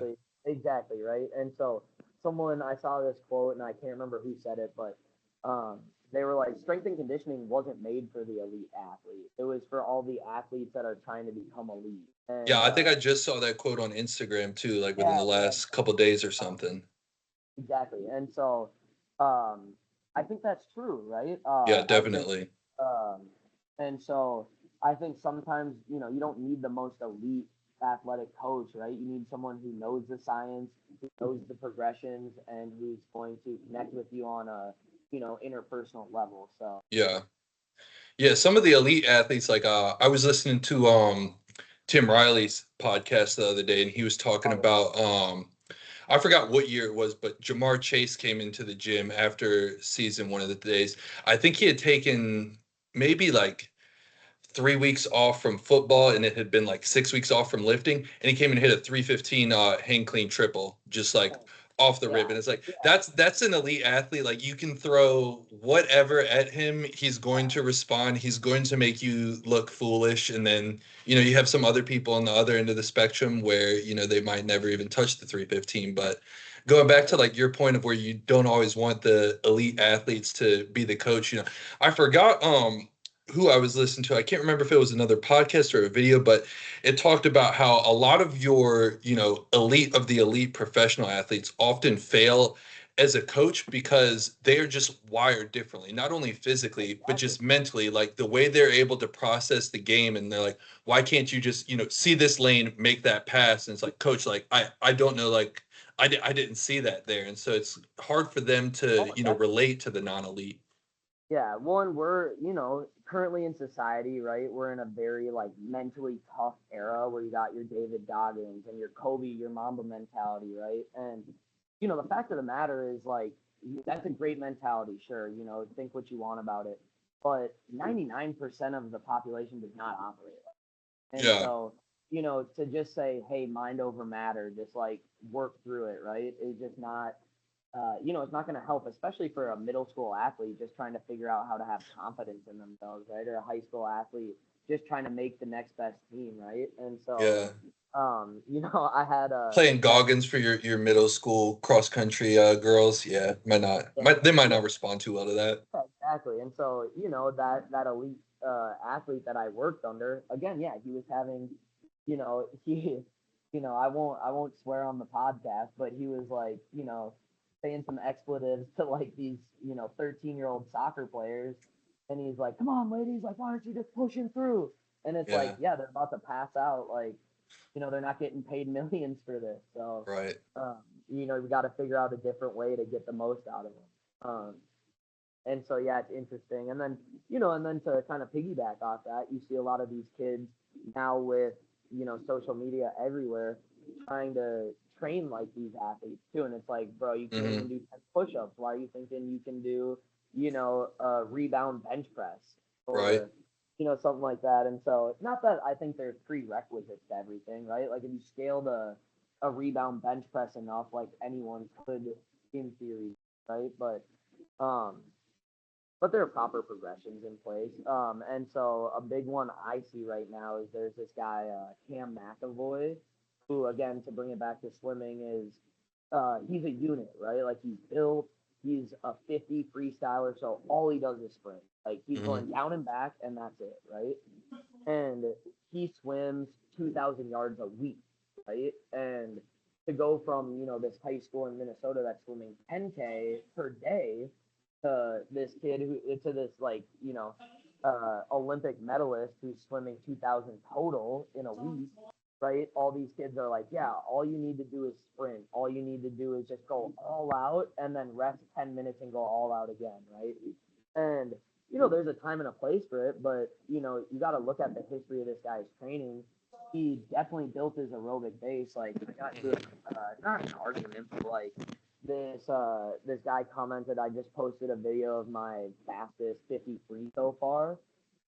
exactly, right. And so someone I saw this quote, and I can't remember who said it, but um, they were like, strength and conditioning wasn't made for the elite athlete. It was for all the athletes that are trying to become elite. Yeah, And I think I just saw that quote on Instagram too, like within yeah, the yeah, last couple days or something. exactly. And so I think that's true, right? Yeah, I think, definitely. um, and so I think sometimes you don't need the most elite athletic coach, right? You need someone who knows the science, who knows the progressions, and who's going to connect with you on a interpersonal level. So Yeah. Yeah, some of the elite athletes, like I was listening to Tim Riley's podcast the other day, and he was talking oh yeah, about I forgot what year it was, but Jamar Chase came into the gym after season one of the days. I think he had taken maybe like 3 weeks off from football, and it had been like 6 weeks off from lifting, and he came and hit a 315 hang clean triple, just like off the yeah, rib. And it's like yeah, that's an elite athlete. Like you can throw whatever at him, he's going yeah. to respond. He's going to make you look foolish. And then you have some other people on the other end of the spectrum where they might never even touch the 315. But going back to Right. like your point of where you don't always want the elite athletes to be the coach, I forgot who I was listening to. I can't remember if it was another podcast or a video, but it talked about how a lot of your, elite of the elite professional athletes often fail as a coach because they are just wired differently, not only physically, but Exactly. just mentally, like the way they're able to process the game. And they're like, why can't you just, see this lane, make that pass? And it's like, coach, like, I don't know, like, I didn't see that there. And so it's hard for them to, Oh, definitely. relate to the non-elite. Yeah, one, we're, currently in society, right? We're in a very like mentally tough era where you got your David Goggins and your Kobe, your Mamba mentality, right? And the fact of the matter is like that's a great mentality, sure, think what you want about it. But 99% of the population does not operate like. And Yeah. so, to just say, hey, mind over matter, just like work through it, right? Is just not it's not going to help, especially for a middle school athlete just trying to figure out how to have confidence in themselves, right? Or a high school athlete just trying to make the next best team, right? And so, Yeah. I had Playing that Goggins for your middle school cross country girls, yeah, they might yeah, not respond too well to that. yeah, exactly. And so, that elite athlete that I worked under, again, yeah, he was having, he, I won't swear on the podcast, but he was like, saying some expletives to like these, 13-year-old soccer players, and he's like, "Come on, ladies, like, why aren't you just pushing through?" And it's like, Yeah, yeah, they're about to pass out, like, they're not getting paid millions for this, so, right. um, we got to figure out a different way to get the most out of them. And so yeah, it's interesting. And then to kind of piggyback off that, you see a lot of these kids now with social media everywhere trying to train like these athletes too. And it's like, bro, you can't even Hmm. do 10 push-ups. Why are you thinking you can do a rebound bench press Right. or something like that? And so not that I think there's prerequisites to everything, right? Like if you scaled a rebound bench press enough, like anyone could in theory, right? But um but there are proper progressions in place. And so a big one I see right now is there's this guy Cam McAvoy, who again to bring it back to swimming is he's a unit, right? Like he's built, he's a 50 freestyler, so all he does is sprint. Like he's Hmm. going down and back, and that's it, right? And he swims 2,000 yards a week, right? And to go from this high school in Minnesota that's swimming 10K per day to this kid who to this like Olympic medalist who's swimming 2,000 total in a week, right? All these kids are like, yeah, all you need to do is sprint. All you need to do is just go all out and then rest 10 minutes and go all out again, right? And there's a time and a place for it, but you got to look at the history of this guy's training. He definitely built his aerobic base. Like I got into not an argument, but like this guy commented I just posted a video of my fastest 50 free so far,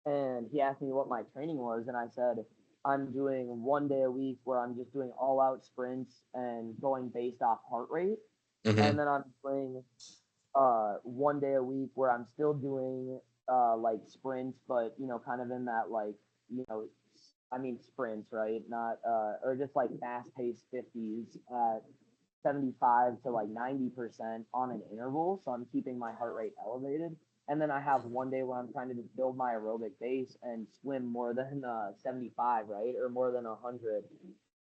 and he asked me what my training was, and I said I'm doing 1 day a week where I'm just doing all out sprints and going based off heart rate, and Hmm. then I'm doing 1 day a week where I'm still doing like sprints, but kind of in that like you know, I mean sprints, right? Not or just like fast paced 50s at 75 to like 90% on an interval, so I'm keeping my heart rate elevated. And then I have 1 day where I'm trying to just build my aerobic base and swim more than 75, right, or more than 100.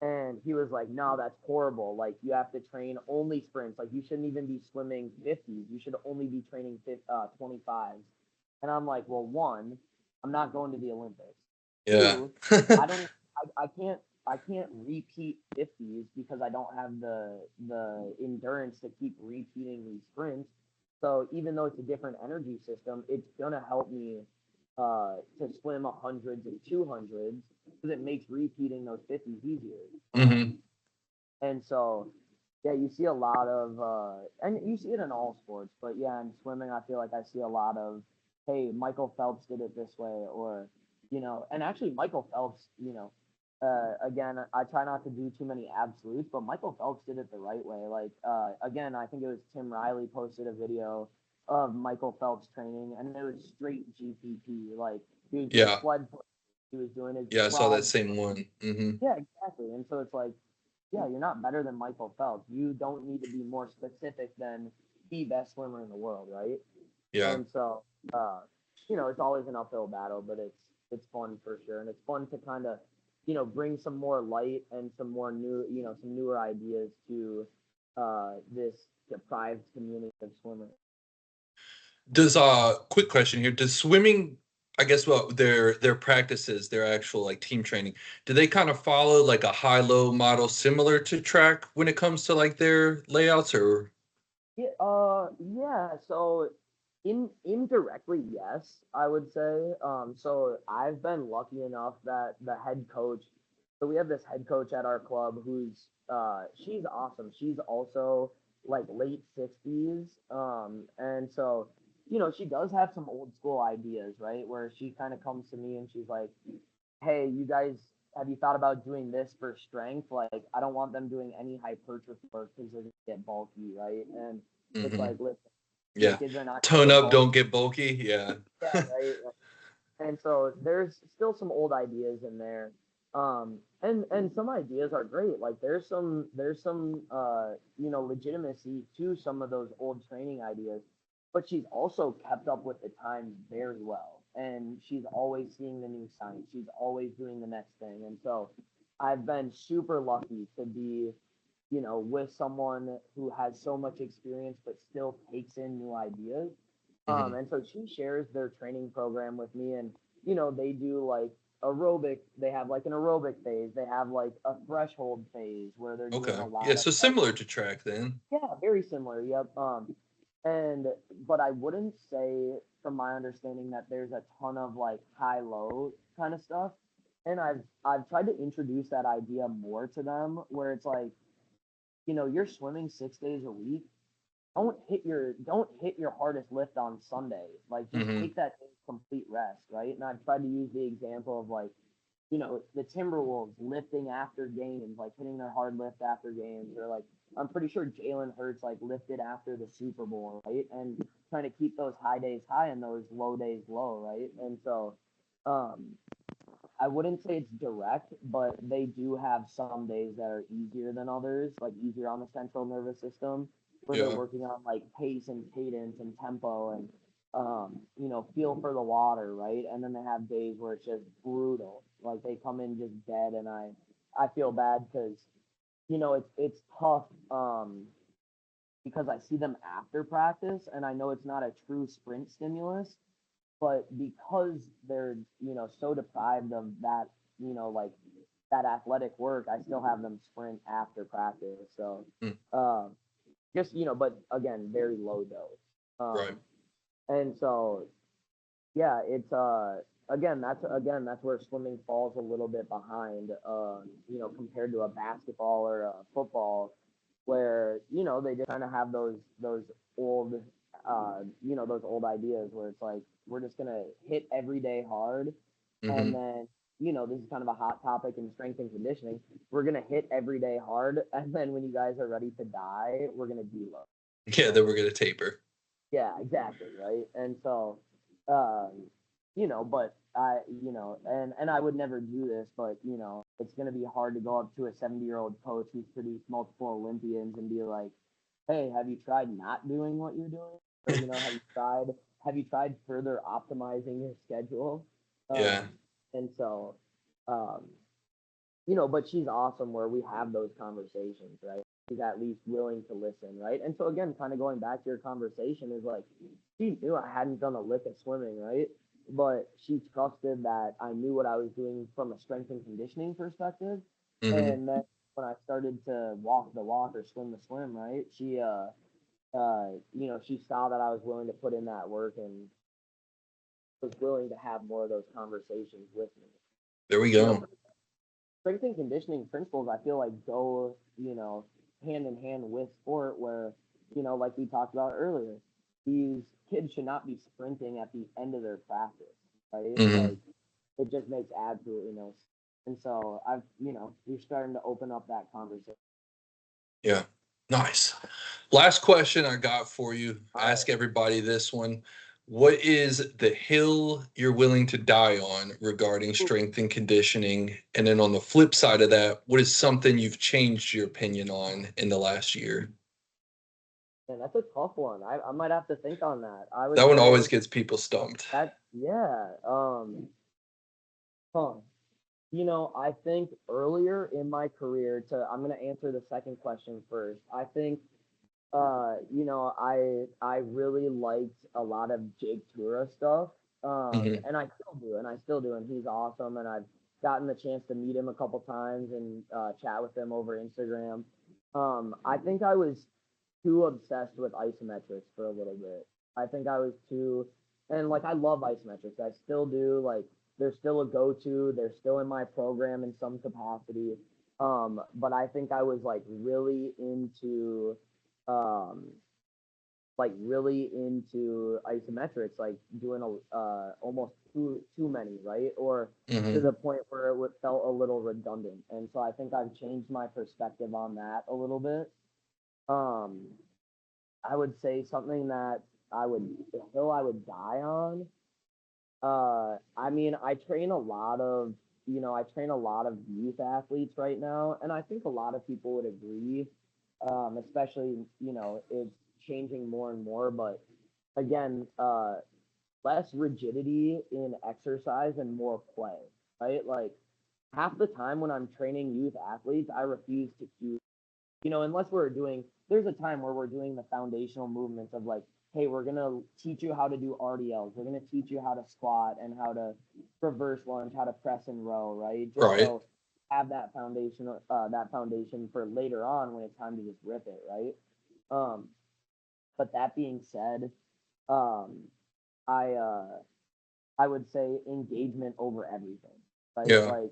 And he was like, no, that's horrible. Like, you have to train only sprints. Like, you shouldn't even be swimming 50s. You should only be training 25s. And I'm like, well, one, I'm not going to the Olympics. Yeah. Two, I don't, I can't repeat 50s because I don't have the endurance to keep repeating these sprints. So even though it's a different energy system, it's gonna help me to swim hundreds and 200s because it makes repeating those 50s easier. Hmm. And so, yeah, you see a lot of, and you see it in all sports, but yeah, in swimming, I feel like I see a lot of, hey, Michael Phelps did it this way, or, and actually Michael Phelps, again, I try not to do too many absolutes, but Michael Phelps did it the right way. Like, again, I think it was Tim Riley posted a video of Michael Phelps training, and it was straight GPP. Like, he was doing Yeah. sled, he was doing his Yeah. I saw that broad. same one. Hmm. Yeah, exactly. And so it's like, yeah, you're not better than Michael Phelps. You don't need to be more specific than the best swimmer in the world, right? Yeah. And so, it's always an uphill battle, but it's fun for sure, and it's fun to kind of, bring some more light and some more new, some newer ideas to this deprived community of swimmers. Does quick question here. Does swimming, I guess, well, their practices, their actual like team training, do they kind of follow like a high-low model similar to track when it comes to like their layouts or? Yeah, yeah. So, indirectly, yes, I would say. So I've been lucky enough that the head coach. So we have this head coach at our club who's she's awesome. She's also like late 60s. And so she does have some old school ideas, right? Where she kind of comes to me and she's like, hey, you guys, have you thought about doing this for strength? Like, I don't want them doing any hypertrophy work because they're gonna get bulky, right? And it's Hmm. like, listen, these Yeah. kids are not gonna Tone get up, bulky. don't get bulky. Yeah. Yeah, right. And so there's still some old ideas in there. And some ideas are great. Like there's some legitimacy to some of those old training ideas, but she's also kept up with the times very well. And she's always seeing the new science. She's always doing the next thing. And so I've been super lucky to be, with someone who has so much experience but still takes in new ideas. Hmm. And so she shares their training program with me, and they do like they have like an aerobic phase, they have like a threshold phase where they're doing Okay. a Yeah. lot of So like, similar to track then. yeah, very similar, yep. And but I wouldn't say from my understanding that there's a ton of like high low kind of stuff. And I've tried to introduce that idea more to them where it's like, you're swimming 6 days a week, don't hit your hardest lift on Sunday. Like just Hmm. take that complete rest, right? And I've tried to use the example of like, the Timberwolves lifting after games, like hitting their hard lift after games, or like I'm pretty sure Jalen Hurts like lifted after the Super Bowl, right? And trying to keep those high days high and those low days low, right? And so, um, I wouldn't say it's direct, but they do have some days that are easier than others, like easier on the central nervous system, where they're Yeah. working on like pace and cadence and tempo and feel for the water, right? And then they have days where it's just brutal, like they come in just dead, and I feel bad because it's tough because I see them after practice, and I know it's not a true sprint stimulus, but because they're so deprived of that like that athletic work, I still have them sprint after practice. So Mm, um just but again, very low dose. right. And so yeah, it's again that's where swimming falls a little bit behind, compared to a basketball or a football, where they just kind of have those old those old ideas where it's like we're just gonna hit every day hard, and Hmm. then this is kind of a hot topic in strength and conditioning. We're gonna hit every day hard, and then when you guys are ready to die, we're gonna deload. Yeah, then we're gonna taper. Yeah, exactly, right. And so, um, but and I would never do this, but it's gonna be hard to go up to a 70-year-old coach who's produced multiple Olympians and be like, "Hey, have you tried not doing what you're doing? Or have you tried further optimizing your schedule?" Yeah. Um, and so, um, but she's awesome where we have those conversations, right? She's at least willing to listen, right? And so again, kind of going back to your conversation is like she knew I hadn't done a lick of swimming, right? But she trusted that I knew what I was doing from a strength and conditioning perspective. Hmm. And then when I started to walk the walk or swim the swim, right? She saw that I was willing to put in that work and was willing to have more of those conversations with me. There we You know, go. strength and conditioning principles I feel like go hand in hand with sport, where like we talked about earlier, these kids should not be sprinting at the end of their practice, right? Hmm. Like it just makes absolutely no sense. And so I've you're starting to open up that conversation. Yeah. Nice. Last question I got for you. All right. Ask everybody this one. What is the hill you're willing to die on regarding Ooh, strength and conditioning? And then on the flip side of that, what is something you've changed your opinion on in the last year? man, that's a tough one. I might have to think on that. I would That one say always gets people stumped. that yeah. Huh. I think earlier in my career, I'm gonna answer the second question first. I think I really liked a lot of Jake Tura stuff. Hmm. And I still do, and he's awesome, and I've gotten the chance to meet him a couple times and chat with him over Instagram. I think I was too obsessed with isometrics for a little bit. I think I was too, and like I love isometrics. I still do. Like they're still a go-to. They're still in my program in some capacity. But I think I was um, really into isometrics, like doing almost too many, right? Or to Hmm. the point where felt a little redundant. And so I think I've changed my perspective on that a little bit. Um, I would say something that the hill I would die on. I mean, I train a lot of youth athletes right now, and I think a lot of people would agree. Especially, it's changing more and more, but again, less rigidity in exercise and more play, right? Like half the time when I'm training youth athletes, I refuse to cue unless there's a time where we're doing the foundational movements of like, hey, we're gonna teach you how to do RDLs, we're gonna teach you how to squat and how to reverse lunge, how to press and row, right? Just Right. so have that foundation for later on when it's time to just rip it, right? But that being said, um, I I would say engagement over everything, right? Yeah. Like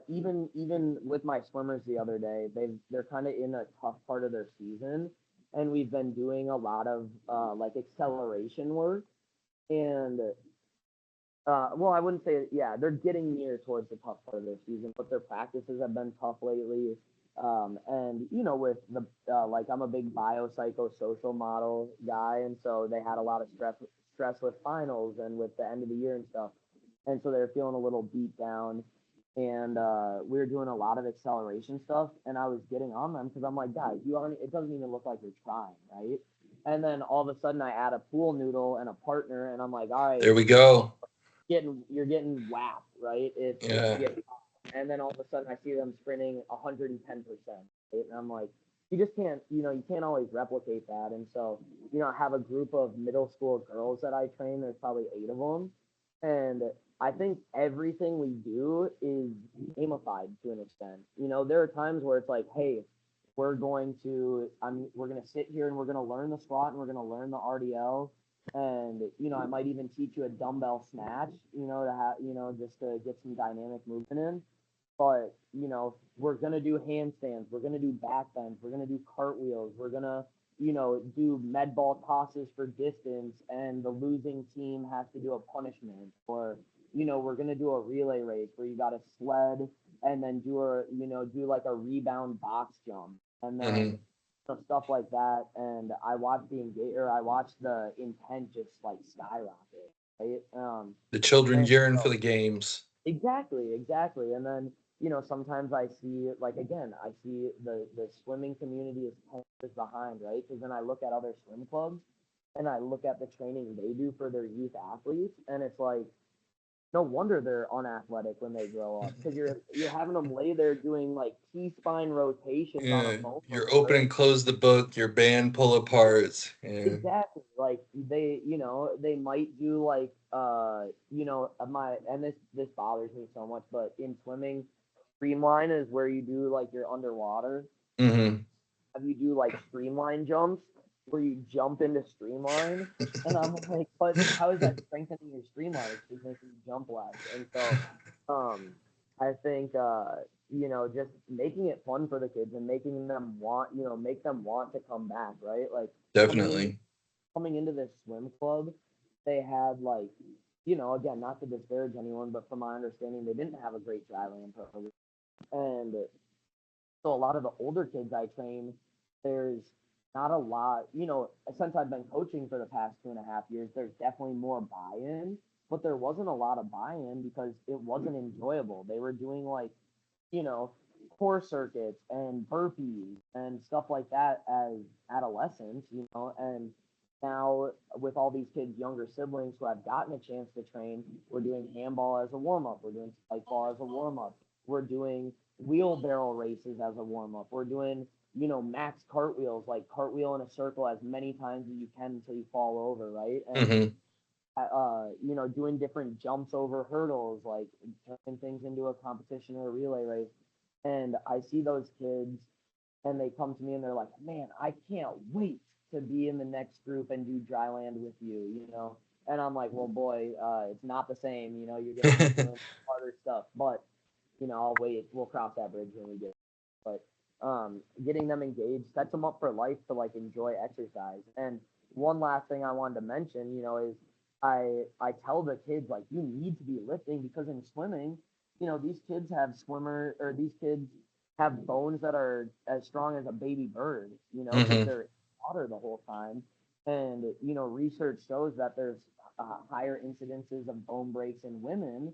even with my swimmers the other day, they're kind of in a tough part of their season, and we've been doing a lot of like acceleration work, and well, I wouldn't say yeah, they're getting near towards the tough part of their season, but their practices have been tough lately. And with the like, I'm a big biopsychosocial model guy, and so they had a lot of stress with finals and with the end of the year and stuff, and so they're feeling a little beat down. And we were doing a lot of acceleration stuff, and I was getting on them because I'm like, guys, you aren't. It doesn't even look like you're trying, right? And then all of a sudden, I add a pool noodle and a partner, and I'm like, all right, There we go. you're getting whacked, right? It's Yeah. getting, and then all of a sudden I see them sprinting 110%, right? And I'm like, you just can't, you can't always replicate that. And so, I have a group of middle school girls that I train. There's probably 8 of them, and I think everything we do is gamified to an extent. There are times where it's like, hey, we're going to sit here and we're going to learn the squat and we're going to learn the RDL, and I might even teach you a dumbbell snatch, to have, just to get some dynamic movement in. But we're gonna do handstands, we're gonna do back bends, we're gonna do cartwheels, we're gonna do med ball tosses for distance, and the losing team has to do a punishment. Or we're gonna do a relay race where you got to sled and then do like a rebound box jump, and then Hmm. stuff like that. And I watched the intent just like skyrocket, right? The children And yearn for so the games. exactly, exactly. And then sometimes I see, like, again, I see the swimming community is 10 years behind, right? Because then I look at other swim clubs and I look at the training they do for their youth athletes, and it's like, no wonder they're unathletic when they grow up, because you're having them lay there doing like T spine rotations on a Yeah. foam Your open roller. and close the book, your band pull aparts. Yeah. Exactly. Like they might do like my, and this bothers me so much, but in swimming, streamline is where you do like your underwater. Hmm. Have you do like streamline jumps where you jump into streamline, and I'm like, but how is that strengthening your streamline? It's just making you jump less. And so, um, I think just making it fun for the kids and making them want, make them want to come back, right? Like coming in Definitely. coming into this swim club, they had like, again, not to disparage anyone, but from my understanding, they didn't have a great dryland program. And so a lot of the older kids I train, there's not a lot, since I've been coaching for the past 2.5 years, there's definitely more buy-in, but there wasn't a lot of buy-in because it wasn't enjoyable. They were doing like, you know, core circuits and burpees and stuff like that as adolescents, and now with all these kids, younger siblings who have gotten a chance to train, we're doing handball as a warm up, we're doing spike ball as a warm up, we're doing wheelbarrow races as a warm up, we're doing max cartwheels, like cartwheel in a circle as many times as you can until you fall over, right? And Hmm. doing different jumps over hurdles, like turning things into a competition or a relay race. And I see those kids and they come to me and they're like, man, I can't wait to be in the next group and do dryland with you. And I'm like, well, boy, it's not the same. You're going to be doing harder stuff, but, I'll wait. We'll cross that bridge when we get. But getting them engaged sets them up for life to like enjoy exercise. And one last thing I wanted to mention, is I tell the kids like, you need to be lifting, because in swimming, these kids have bones that are as strong as a baby bird, because Hmm. they're in water the whole time. And research shows that there's higher incidences of bone breaks in women,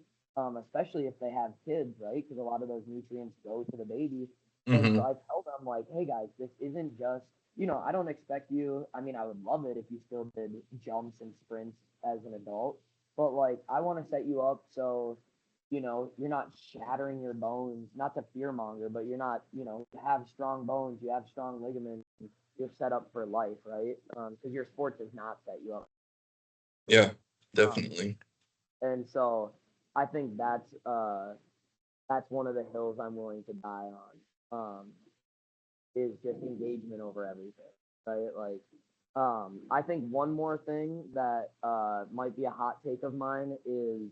especially if they have kids, right? Because a lot of those nutrients go to the baby. And so Hmm. I tell them like, hey guys, this isn't just, I don't expect you. I mean, I would love it if you still did jumps and sprints as an adult, but like, I want to set you up so, you're not shattering your bones, not to fear monger, but you're not, you have strong bones, you have strong ligaments, you're set up for life, right? Because your sport does not set you up. Yeah, Um, definitely. and so I think that's one of the hills I'm willing to die on. Is just engagement over everything, right? Like, I think one more thing that might be a hot take of mine is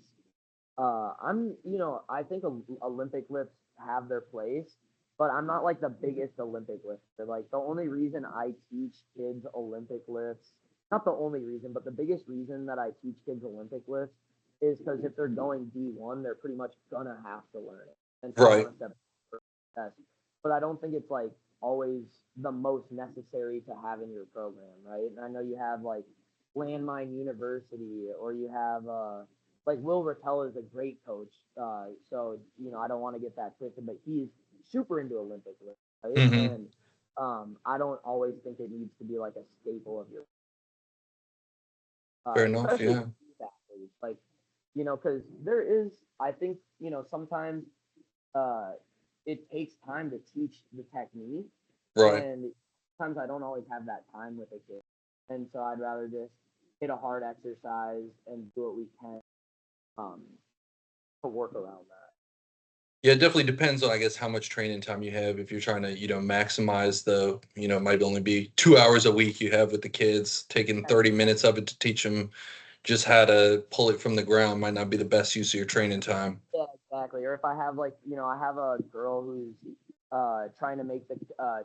I think Olympic lifts have their place, but I'm not like the biggest Olympic lifter. Like, the only reason I teach kids Olympic lifts, not the only reason, but the biggest reason that I teach kids Olympic lifts is because if they're going D1, they're pretty much gonna have to learn it. And so I Right. want to set test. but I don't think it's like always the most necessary to have in your program, right? And I know you have like Landmine University, or you have like Will Rattell is a great coach. So I don't want to get that twisted, but he's super into Olympic lifting, right? Hmm. And I don't always think it needs to be like a staple of your, Fair enough. especially Yeah. for youth athletes, like because there is, I think sometimes uh, it takes time to teach the technique, Right. and sometimes I don't always have that time with a kid, and so I'd rather just hit a hard exercise and do what we can um, to work around that. Yeah, it definitely depends on, I guess, how much training time you have. If you're trying to, maximize the, it might only be 2 hours a week you have with the kids, taking 30 minutes of it to teach them just how to pull it from the ground might not be the best use of your training time. Yeah, exactly. Or if I have like, I have a girl who's trying to make the,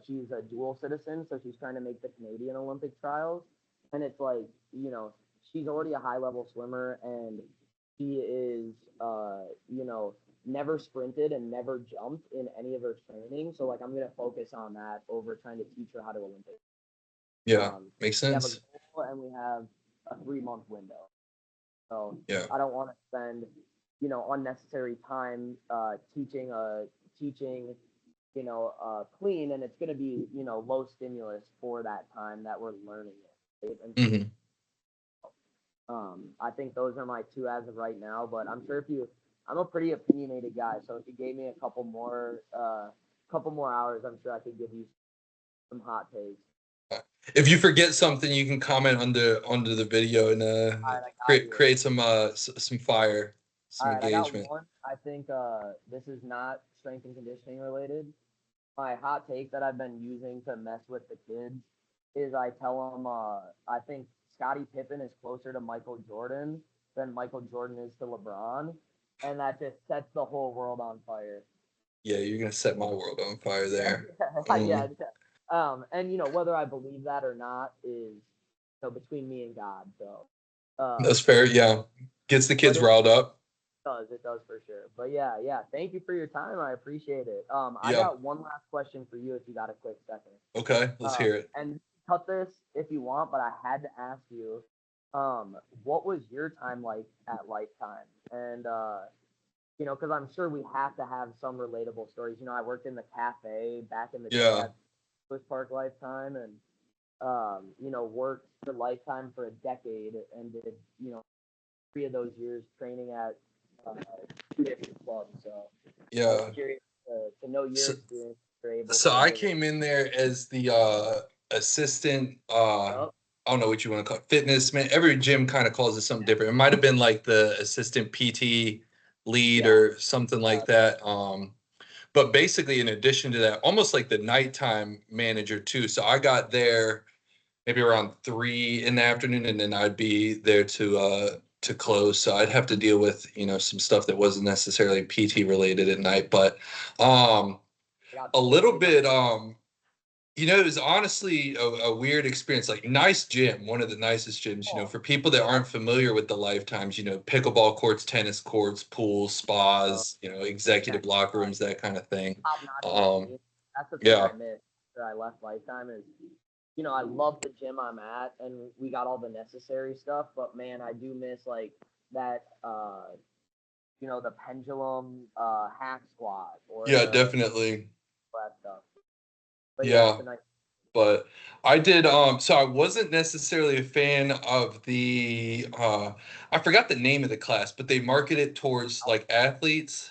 she's a dual citizen, so she's trying to make the Canadian Olympic trials, and it's like, she's already a high level swimmer, and she is, never sprinted and never jumped in any of her training. So like, I'm gonna focus on that over trying to teach her how to Olympic. Yeah, Um, makes we have a sense. goal and we have a 3 month window. So Yeah. I don't want to spend, unnecessary time teaching, clean, and it's going to be, low stimulus for that time that we're learning it. Right? And Hmm. I think those are my two as of right now. But I'm sure I'm a pretty opinionated guy, so if you gave me a couple more hours, I'm sure I could give you some hot takes. If you forget something, you can comment under the video and All right, I got create you. create some fire, All some right, I got engagement. one. I think this is not strength and conditioning related. My hot take that I've been using to mess with the kids is I tell them I think Scottie Pippen is closer to Michael Jordan than Michael Jordan is to LeBron, and that just sets the whole world on fire. Yeah, you're gonna set my world on fire Yeah, there. yeah. Um, And whether I believe that or not is between me and God. So, that's fair. Yeah, gets the but kids riled up. it does for sure. But yeah, yeah. Thank you for your time. I appreciate it. I Yeah. got one last question for you if you got a quick second. Okay, let's hear it. And cut this if you want, but I had to ask you, what was your time like at Lifetime? And because I'm sure we have to have some relatable stories. I worked in the cafe back in the day Yeah. at Swiss Park Lifetime, and worked for Lifetime for a decade, and did 3 of those years training at uh, 2 different clubs. So I was Yeah. curious to know your So, experience. If you're able so to I give it. came in there as the assistant. Up. I don't know what you want to call it, fitness man. Every gym kind of calls it something different. It might have been like the assistant PT lead Yeah. or something like that. But basically, in addition to that, almost like the nighttime manager too. So I got there maybe around 3 in the afternoon, and then I'd be there to close. So I'd have to deal with some stuff that wasn't necessarily PT related at night, but um I got a the little stories. bit it was honestly a weird experience. Like, nice gym, one of the nicest gyms, Oh, for people that yeah. aren't familiar with the Lifetimes, pickleball courts, tennis courts, pools, Uh, spas, yeah. executive locker rooms, that kind of thing. Top notch Um, training. That's the thing yeah. I miss after I left Lifetime is, I love the gym I'm at, and we got all the necessary stuff. But man, I do miss like that. The pendulum hack squat or Yeah, the definitely. that stuff. But yeah, it's Yeah. a nice. But I did so I wasn't necessarily a fan of the I forgot the name of the class, but they market it towards like athletes.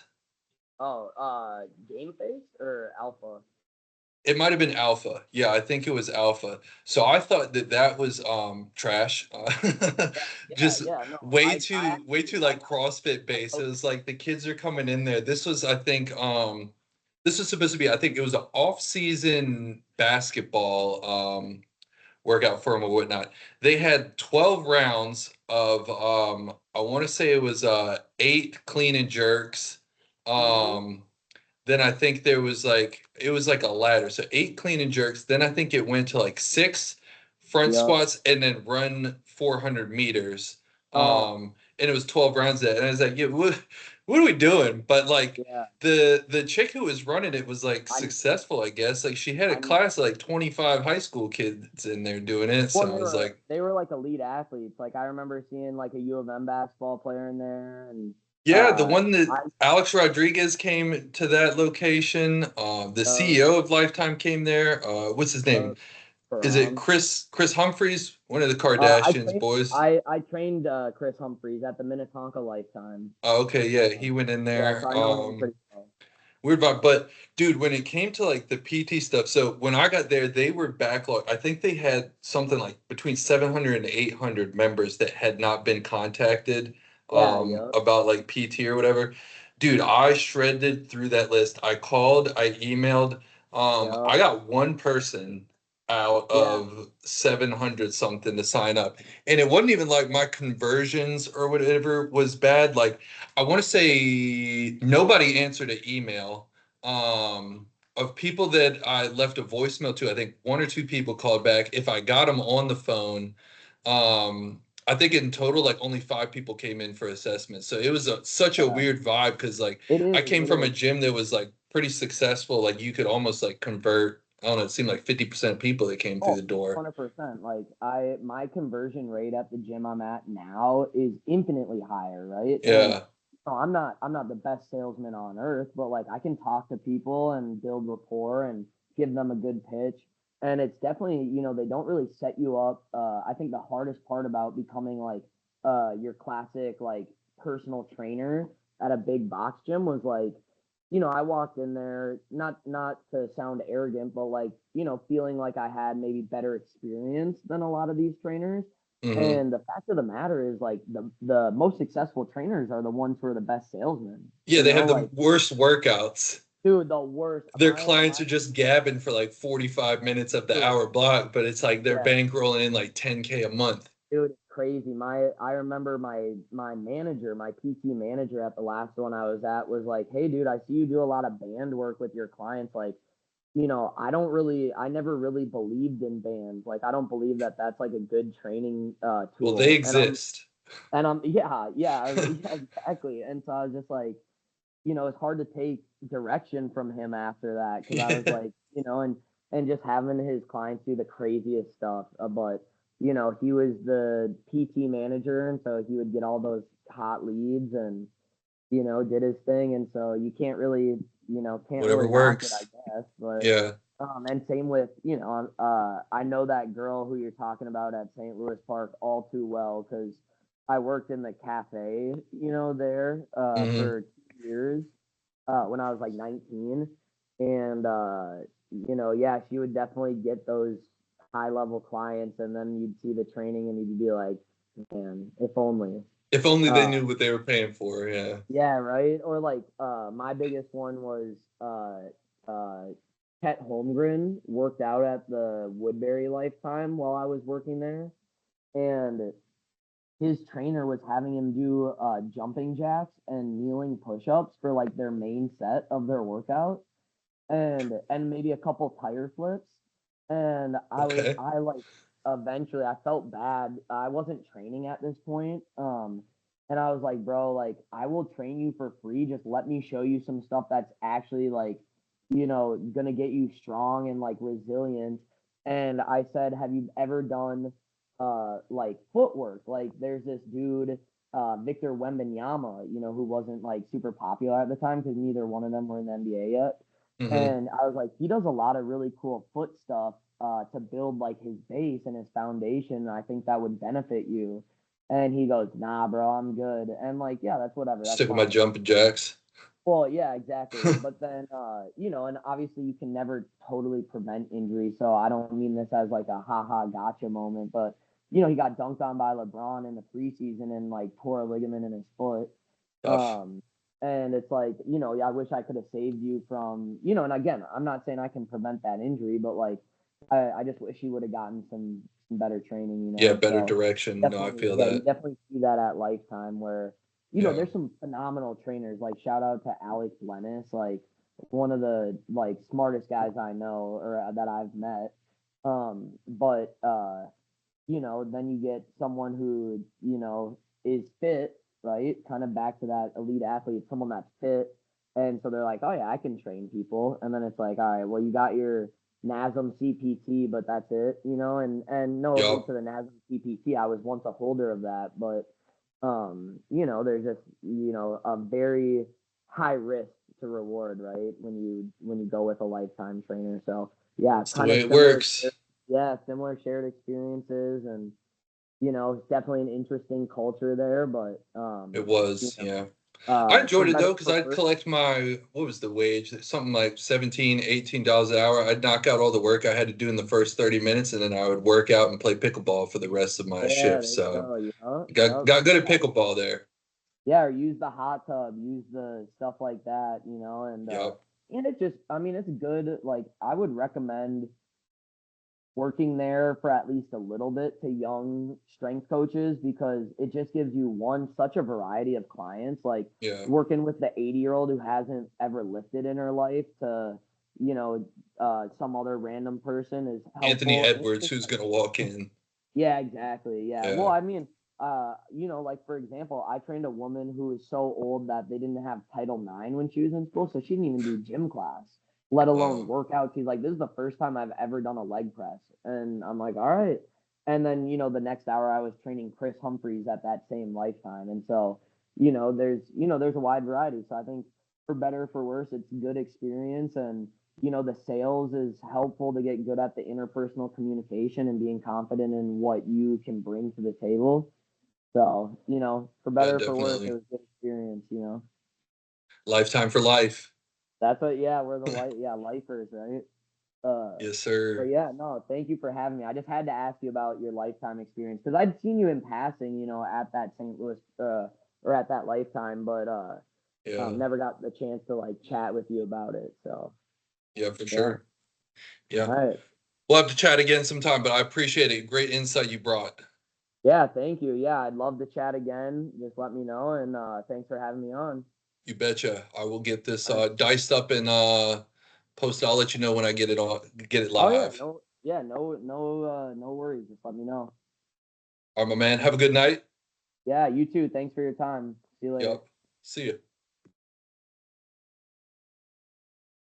Oh, game face or alpha? It might have been Alpha. Yeah, I think it was Alpha. So I thought that that was trash. Yeah, yeah, Just yeah. No, I way too actually I like CrossFit based. It was like the kids are coming in there. This was, I think, this was supposed to be, I think it was an off-season basketball workout for them or whatnot. They had 12 rounds of I want to say it was 8 clean and jerks. mm-hmm. Um then I think there was like, it was like a ladder. So 8 clean and jerks. Then I think it went to like 6 front Yep. squats and then run 400 meters. Oh, And it was 12 rounds of that. And I was like, yeah, what are we doing? But like Yeah, the chick who was running it was like I successful, I guess. Like she had a I'm class of like 25 high school kids in there doing it. well, So I was like, they were like elite athletes. Like I remember seeing like a U of M basketball player in there, and yeah, the one I that Alex Rodriguez came to that location. The uh, CEO of Lifetime came there. What's his uh name? Is it around. Chris Humphreys? One of the I Kardashians trained boys. I trained Chris Humphreys at the Minnetonka Lifetime. Oh, okay, yeah, he Um, went in yeah, so there. I know him pretty well. Weird vibe. But dude, when it came to like the PT stuff, so when I got there, they were backlogged. I think they had something like between 700 and 800 members that had not been contacted Yeah, yep, about like PT or whatever. Dude, I shredded through that list. I called, I emailed. yep, I got one person out yeah, of 700 something to sign up. And it wasn't even like my conversions or whatever was bad. Like I want to say nobody answered an email. Of people that I left a voicemail to, I think one or two people called back. If I got them on the phone, I think in total, like only five people came in for assessment. So it was such a yeah. weird vibe because like It I is, came it from a is. gym that was like pretty successful. Like you could almost like convert. I don't know. It seemed like 50% of people that came through Oh, the door. 100%. Like my conversion rate at the gym I'm at now is infinitely higher, right? And Yeah. so I'm not the best salesman on earth, but like I can talk to people and build rapport and give them a good pitch. And it's definitely, they don't really set you up. I think the hardest part about becoming like your classic like personal trainer at a big box gym was like I walked in there not to sound arrogant, but like, feeling like I had maybe better experience than a lot of these trainers. Hmm. And the fact of the matter is like the most successful trainers are the ones who are the best salesmen. Yeah, they have the Like worst workouts. dude, the worst. Their clients are just gabbing for like 45 minutes of the Dude, hour block, but it's like they're yeah, bankrolling in like 10K a month. dude, it's crazy. I remember my manager, my PT manager at the last one I was at was like, "Hey, dude, I see you do a lot of band work with your clients. Like, I never really believed in bands. Like, I don't believe that that's like a good training Well, they tool." exist. Yeah, yeah, yeah, exactly. And so I was just like, it's hard to take direction from him after that because I was Yeah. like, and just having his clients do the craziest stuff. But he was the PT manager, and so he would get all those hot leads and did his thing, and so you can't Whatever really knock it, I works. guess. But Yeah. and same with I know that girl who you're talking about at St. Louis Park all too well because I worked in the cafe, there Hmm. for 2 years when I was like 19, and yeah, she would definitely get those high level clients, and then you'd see the training, and you'd be like, man, if only. If only they Uh, knew what they were paying for. Yeah. yeah, right. Or like my biggest one was Chet Holmgren worked out at the Woodbury Lifetime while I was working there, and his trainer was having him do jumping jacks and kneeling push-ups for like their main set of their workout, and maybe a couple tire flips. And Okay. I like eventually I felt bad. I wasn't training at this point. And I was like, bro, like I will train you for free. Just let me show you some stuff that's actually like, gonna get you strong and like resilient. And I said, have you ever done like footwork? Like there's this dude, Victor Wembanyama, who wasn't like super popular at the time because neither one of them were in the NBA yet. Hmm. And I was like, he does a lot of really cool foot stuff to build like his base and his foundation. And I think that would benefit you. And he goes, nah, bro, I'm good. And like, yeah, that's whatever. That's Stick with my fine. jumping jacks. Well, yeah, exactly. But then, and obviously you can never totally prevent injury. So I don't mean this as like a haha gotcha moment, but he got dunked on by LeBron in the preseason and like tore a ligament in his foot. Tough. Um, and it's like, yeah, I wish I could have saved you from, and again, I'm not saying I can prevent that injury, but like, I just wish you would have gotten some better training, Yeah, better So direction. No, I definitely, feel yeah, you that. definitely see that at Lifetime where, Yeah. there's some phenomenal trainers. Like shout out to Alex Lennis, like one of the like smartest guys I know or that I've met. But then you get someone who is fit right? Kind of back to that elite athlete, someone that's fit. And so they're like, oh yeah, I can train people. And then it's like, all right, well, you got your NASM CPT, but that's it, you know. And no hate Yup. to the NASM CPT. I was once a holder of that, but you know, there's just, you know, a very high risk to reward, right? When you go with a lifetime trainer. So yeah, That's the kind way of it similar. works. Yeah, similar shared experiences, and you know, it's definitely an interesting culture there. But It you was, know, yeah. I for enjoyed it better though, or because for I'd worse, collect my, what was the wage? Something like 17, $18 an hour. I'd knock out all the work I had to do in the first 30 minutes, and then I would work out and play pickleball for the rest of my yeah, shift. there you So go. Yeah, got good at yeah, pickleball there. yeah. Or use the hot tub, use the stuff like that, you know, Yup. and it just, I mean, it's good. Like I would recommend working there for at least a little bit to young strength coaches because it just gives you one such a variety of clients, like Yeah. working with the 80-year-old who hasn't ever lifted in her life to, you know, some other random person is Anthony helpful. And it's Edwards, just who's like, gonna walk in. yeah, exactly. Yeah. Well, Yeah. I mean, you know, like for example, I trained a woman who is so old that they didn't have Title IX when she was in school, so she didn't even do gym class, let alone Wow. workout. She's like, this is the first time I've ever done a leg press, and I'm like, all right. And then you know, the next hour I was training Chris Humphreys at that same lifetime, and so you know, there's a wide variety. So I think for better or for worse, it's good experience and you know the sales is helpful to get good at the interpersonal communication and being confident in what you can bring to the table. So you know, for Yeah, better or for worse, it definitely. was good experience. You know, Lifetime for life. that's what. Yeah, we're the lifers, right? Uh, Yes, but sir. yeah, no, thank you for having me. I just had to ask you about your lifetime experience because I'd seen you in passing, you know, at that St. Louis or at that lifetime, but Yeah. never got the chance to like chat with you about it. So Yeah, for yeah, sure. Yeah. all right. We'll have to chat again sometime, but I appreciate it. Great insight you brought. Yeah, thank you. Yeah, I'd love to chat again. Just let me know, and thanks for having me on. You betcha. I will get this All right. diced up and post. I'll let you know when I get it Oh yeah, live. no worries. Just let me know. All right, my man. Have a good night. Yeah, you too. Thanks for your time. See you later. Yep. See you.